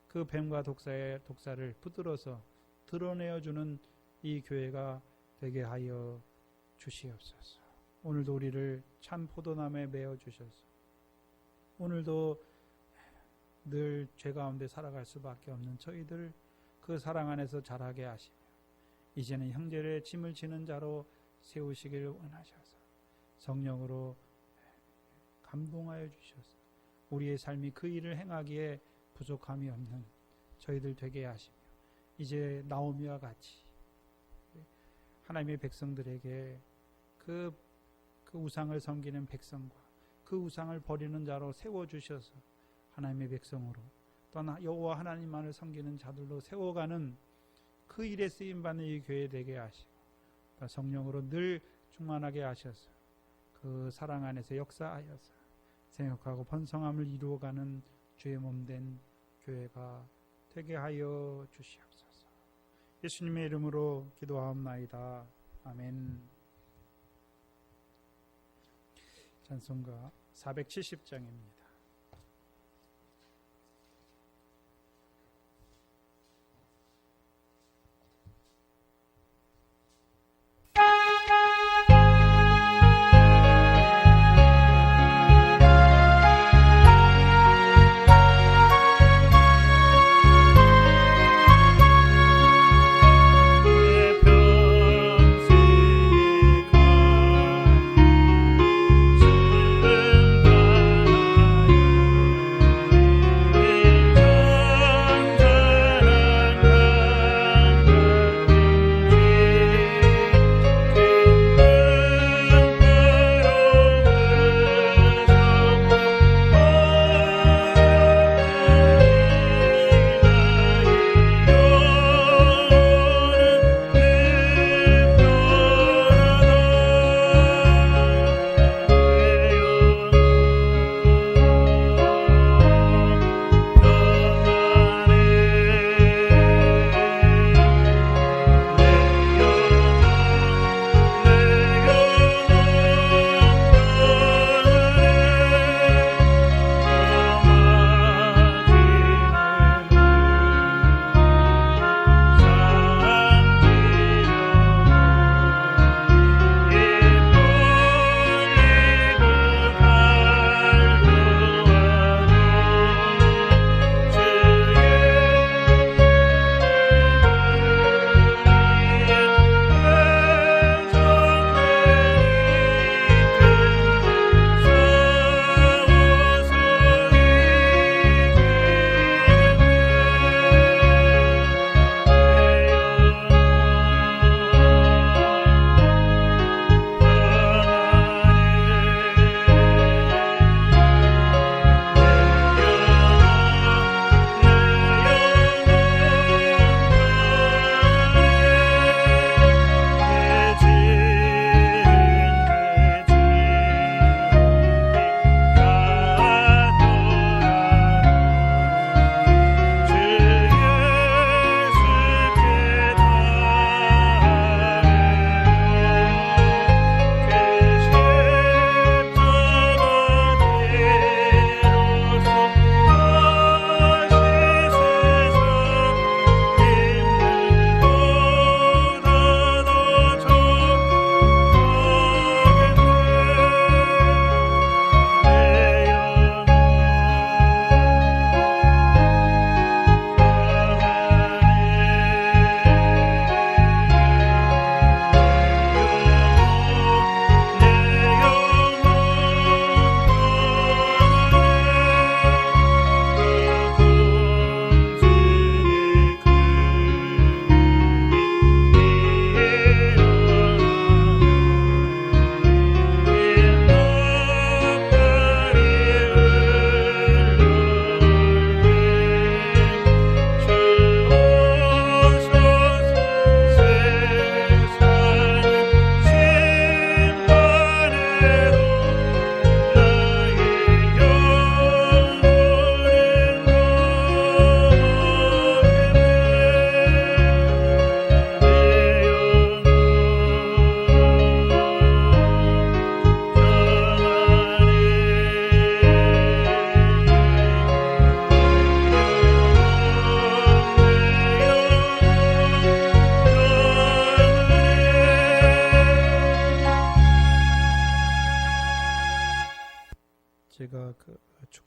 A: 그 뱀과 독사를 붙들어서 드러내어주는 이 교회가 되게 하여 주시옵소서. 오늘도 우리를 참 포도나무에 메어 주셔서 오늘도 늘 죄 가운데 살아갈 수밖에 없는 저희들 그 사랑 안에서 자라게 하시며 이제는 형제의 짐을 지는 자로 세우시기를 원하셔서 성령으로 감동하여 주셔서 우리의 삶이 그 일을 행하기에 부족함이 없는 저희들 되게 하시며 이제 나오미와 같이 하나님의 백성들에게 그 우상을 섬기는 백성과 그 우상을 버리는 자로 세워주셔서 하나님의 백성으로 또한 여호와 하나님만을 섬기는 자들로 세워가는 그 일에 쓰임받는 이 교회 되게 하시고 성령으로 늘 충만하게 하셔서 그 사랑 안에서 역사하여서 생육하고 번성함을 이루어가는 주의 몸된 교회가 되게 하여 주시옵소서. 예수님의 이름으로 기도하옵나이다. 아멘. 찬송가 470장입니다.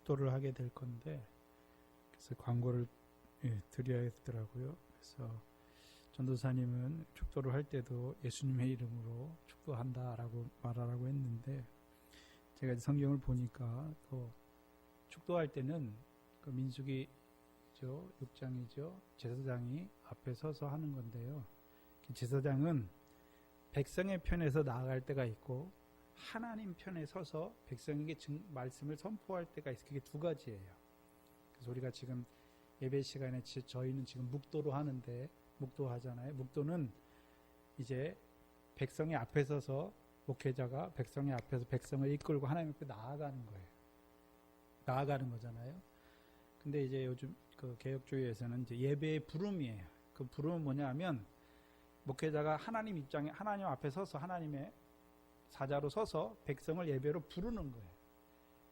A: 축도를 하게 될 건데, 그래서 광고를 드려야 되더라고요. 그래서 전도사님은 축도를 할 때도 예수님의 이름으로 축도한다라고 말하라고 했는데, 제가 성경을 보니까 또 축도할 때는 그 민수기 6장이죠. 제사장이 앞에 서서 하는 건데요. 제사장은 백성의 편에서 나아갈 때가 있고 하나님 편에 서서 백성에게 말씀을 선포할 때가 있어요. 그게 두 가지예요. 그래서 우리가 지금 예배 시간에 저희는 지금 묵도로 하는데, 묵도하잖아요. 묵도는 이제 백성의 앞에 서서 목회자가 백성의 앞에서 백성을 이끌고 하나님 앞에 나아가는 거예요. 나아가는 거잖아요. 근데 이제 요즘 그 개혁주의에서는 이제 예배의 부름이에요. 그 부름은 뭐냐면 목회자가 하나님 입장에, 하나님 앞에 서서 하나님의 사자로 서서 백성을 예배로 부르는 거예요.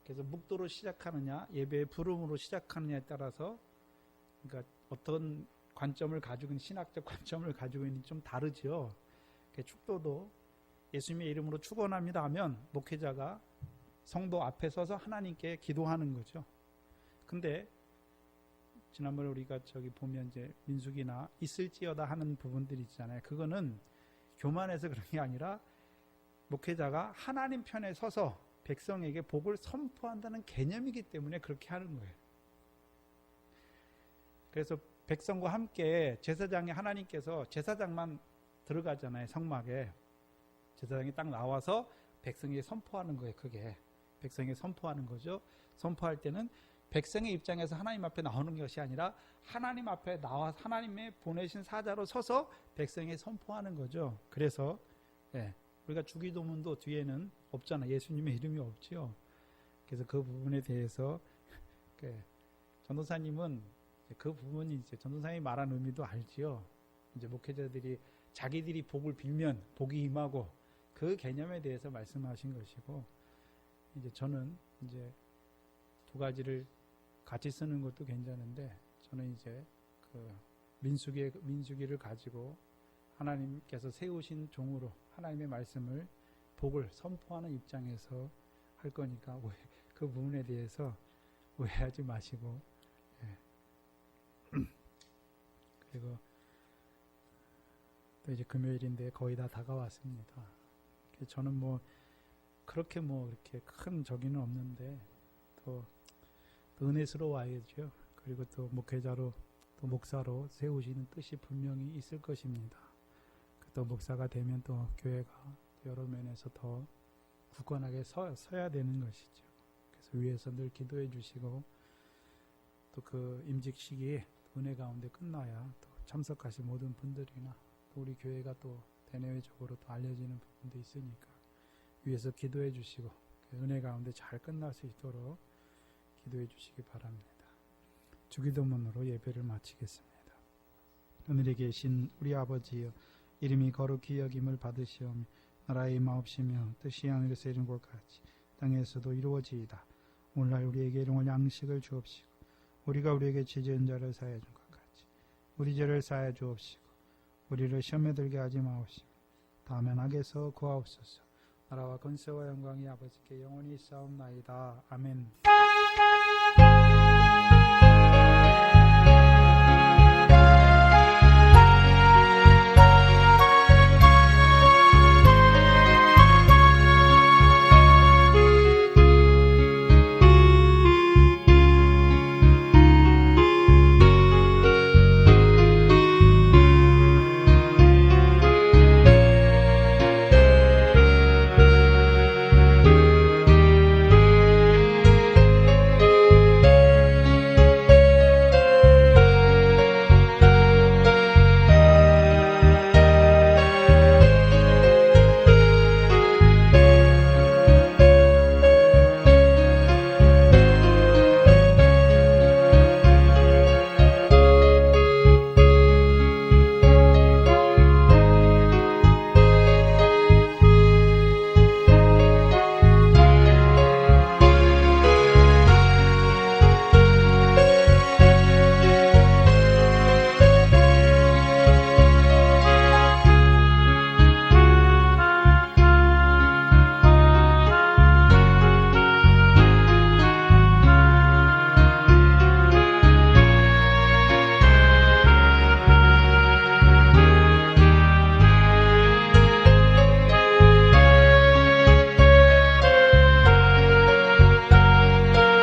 A: 그래서 묵도로 시작하느냐 예배의 부름으로 시작하느냐에 따라서, 그러니까 어떤 관점을 가지고 있는, 신학적 관점을 가지고 있는 좀 다르죠. 축도도 예수님의 이름으로 축원합니다 하면 목회자가 성도 앞에 서서 하나님께 기도하는 거죠. 근데 지난번에 우리가 저기 보면 이제 민수기나 있을지어다 하는 부분들이 있잖아요. 그거는 교만해서 그런 게 아니라 목회자가 하나님 편에 서서 백성에게 복을 선포한다는 개념이기 때문에 그렇게 하는 거예요. 그래서 백성과 함께 제사장이, 하나님께서 제사장만 들어가잖아요. 성막에 제사장이 딱 나와서 백성에게 선포하는 거예요. 그게 백성에게 선포하는 거죠. 선포할 때는 백성의 입장에서 하나님 앞에 나오는 것이 아니라 하나님 앞에 나와 하나님의 보내신 사자로 서서 백성에게 선포하는 거죠. 그래서 우리가 주기도문도 뒤에는 없잖아요. 예수님의 이름이 없죠. 그래서 그 부분에 대해서 전도사님은 그 부분이 이제 전도사님이 말한 의미도 알지요. 이제 목회자들이 자기들이 복을 빌면 복이 임하고 그 개념에 대해서 말씀하신 것이고, 이제 저는 이제 두 가지를 같이 쓰는 것도 괜찮은데, 저는 이제 그 민수기를 가지고 하나님께서 세우신 종으로 하나님의 말씀을, 복을 선포하는 입장에서 할 거니까 그 부분에 대해서 오해하지 마시고, 그리고 또 이제 금요일인데 거의 다 다가왔습니다. 저는 뭐 그렇게 뭐 이렇게 큰 저기는 없는데 또 은혜스러워야죠. 그리고 또 목회자로 또 목사로 세우시는 뜻이 분명히 있을 것입니다. 또 목사가 되면 또 교회가 여러 면에서 더 굳건하게 서야 되는 것이죠. 그래서 위에서 늘 기도해 주시고, 또 그 임직 시기에 은혜 가운데 끝나야 또 참석하신 모든 분들이나 또 우리 교회가 또 대내외적으로 또 알려지는 부분도 있으니까 위에서 기도해 주시고 은혜 가운데 잘 끝날 수 있도록 기도해 주시기 바랍니다. 주기도문으로 예배를 마치겠습니다. 하늘에 계신 우리 아버지여, 이름이 거룩히 여김을 받으시오며 나라의 임하옵시며 뜻이 하늘에서 이룬 것 같이 땅에서도 이루어지이다. 오늘날 우리에게 일용할 양식을 주옵시고 우리가 우리에게 지은 자를 사하여 준 것 같이 우리 죄를 사하여 주옵시고 우리를 시험에 들게 하지 마옵시며 다만 악에서 구하옵소서. 나라와 권세와 영광이 아버지께 영원히 있사옵나이다. 아멘.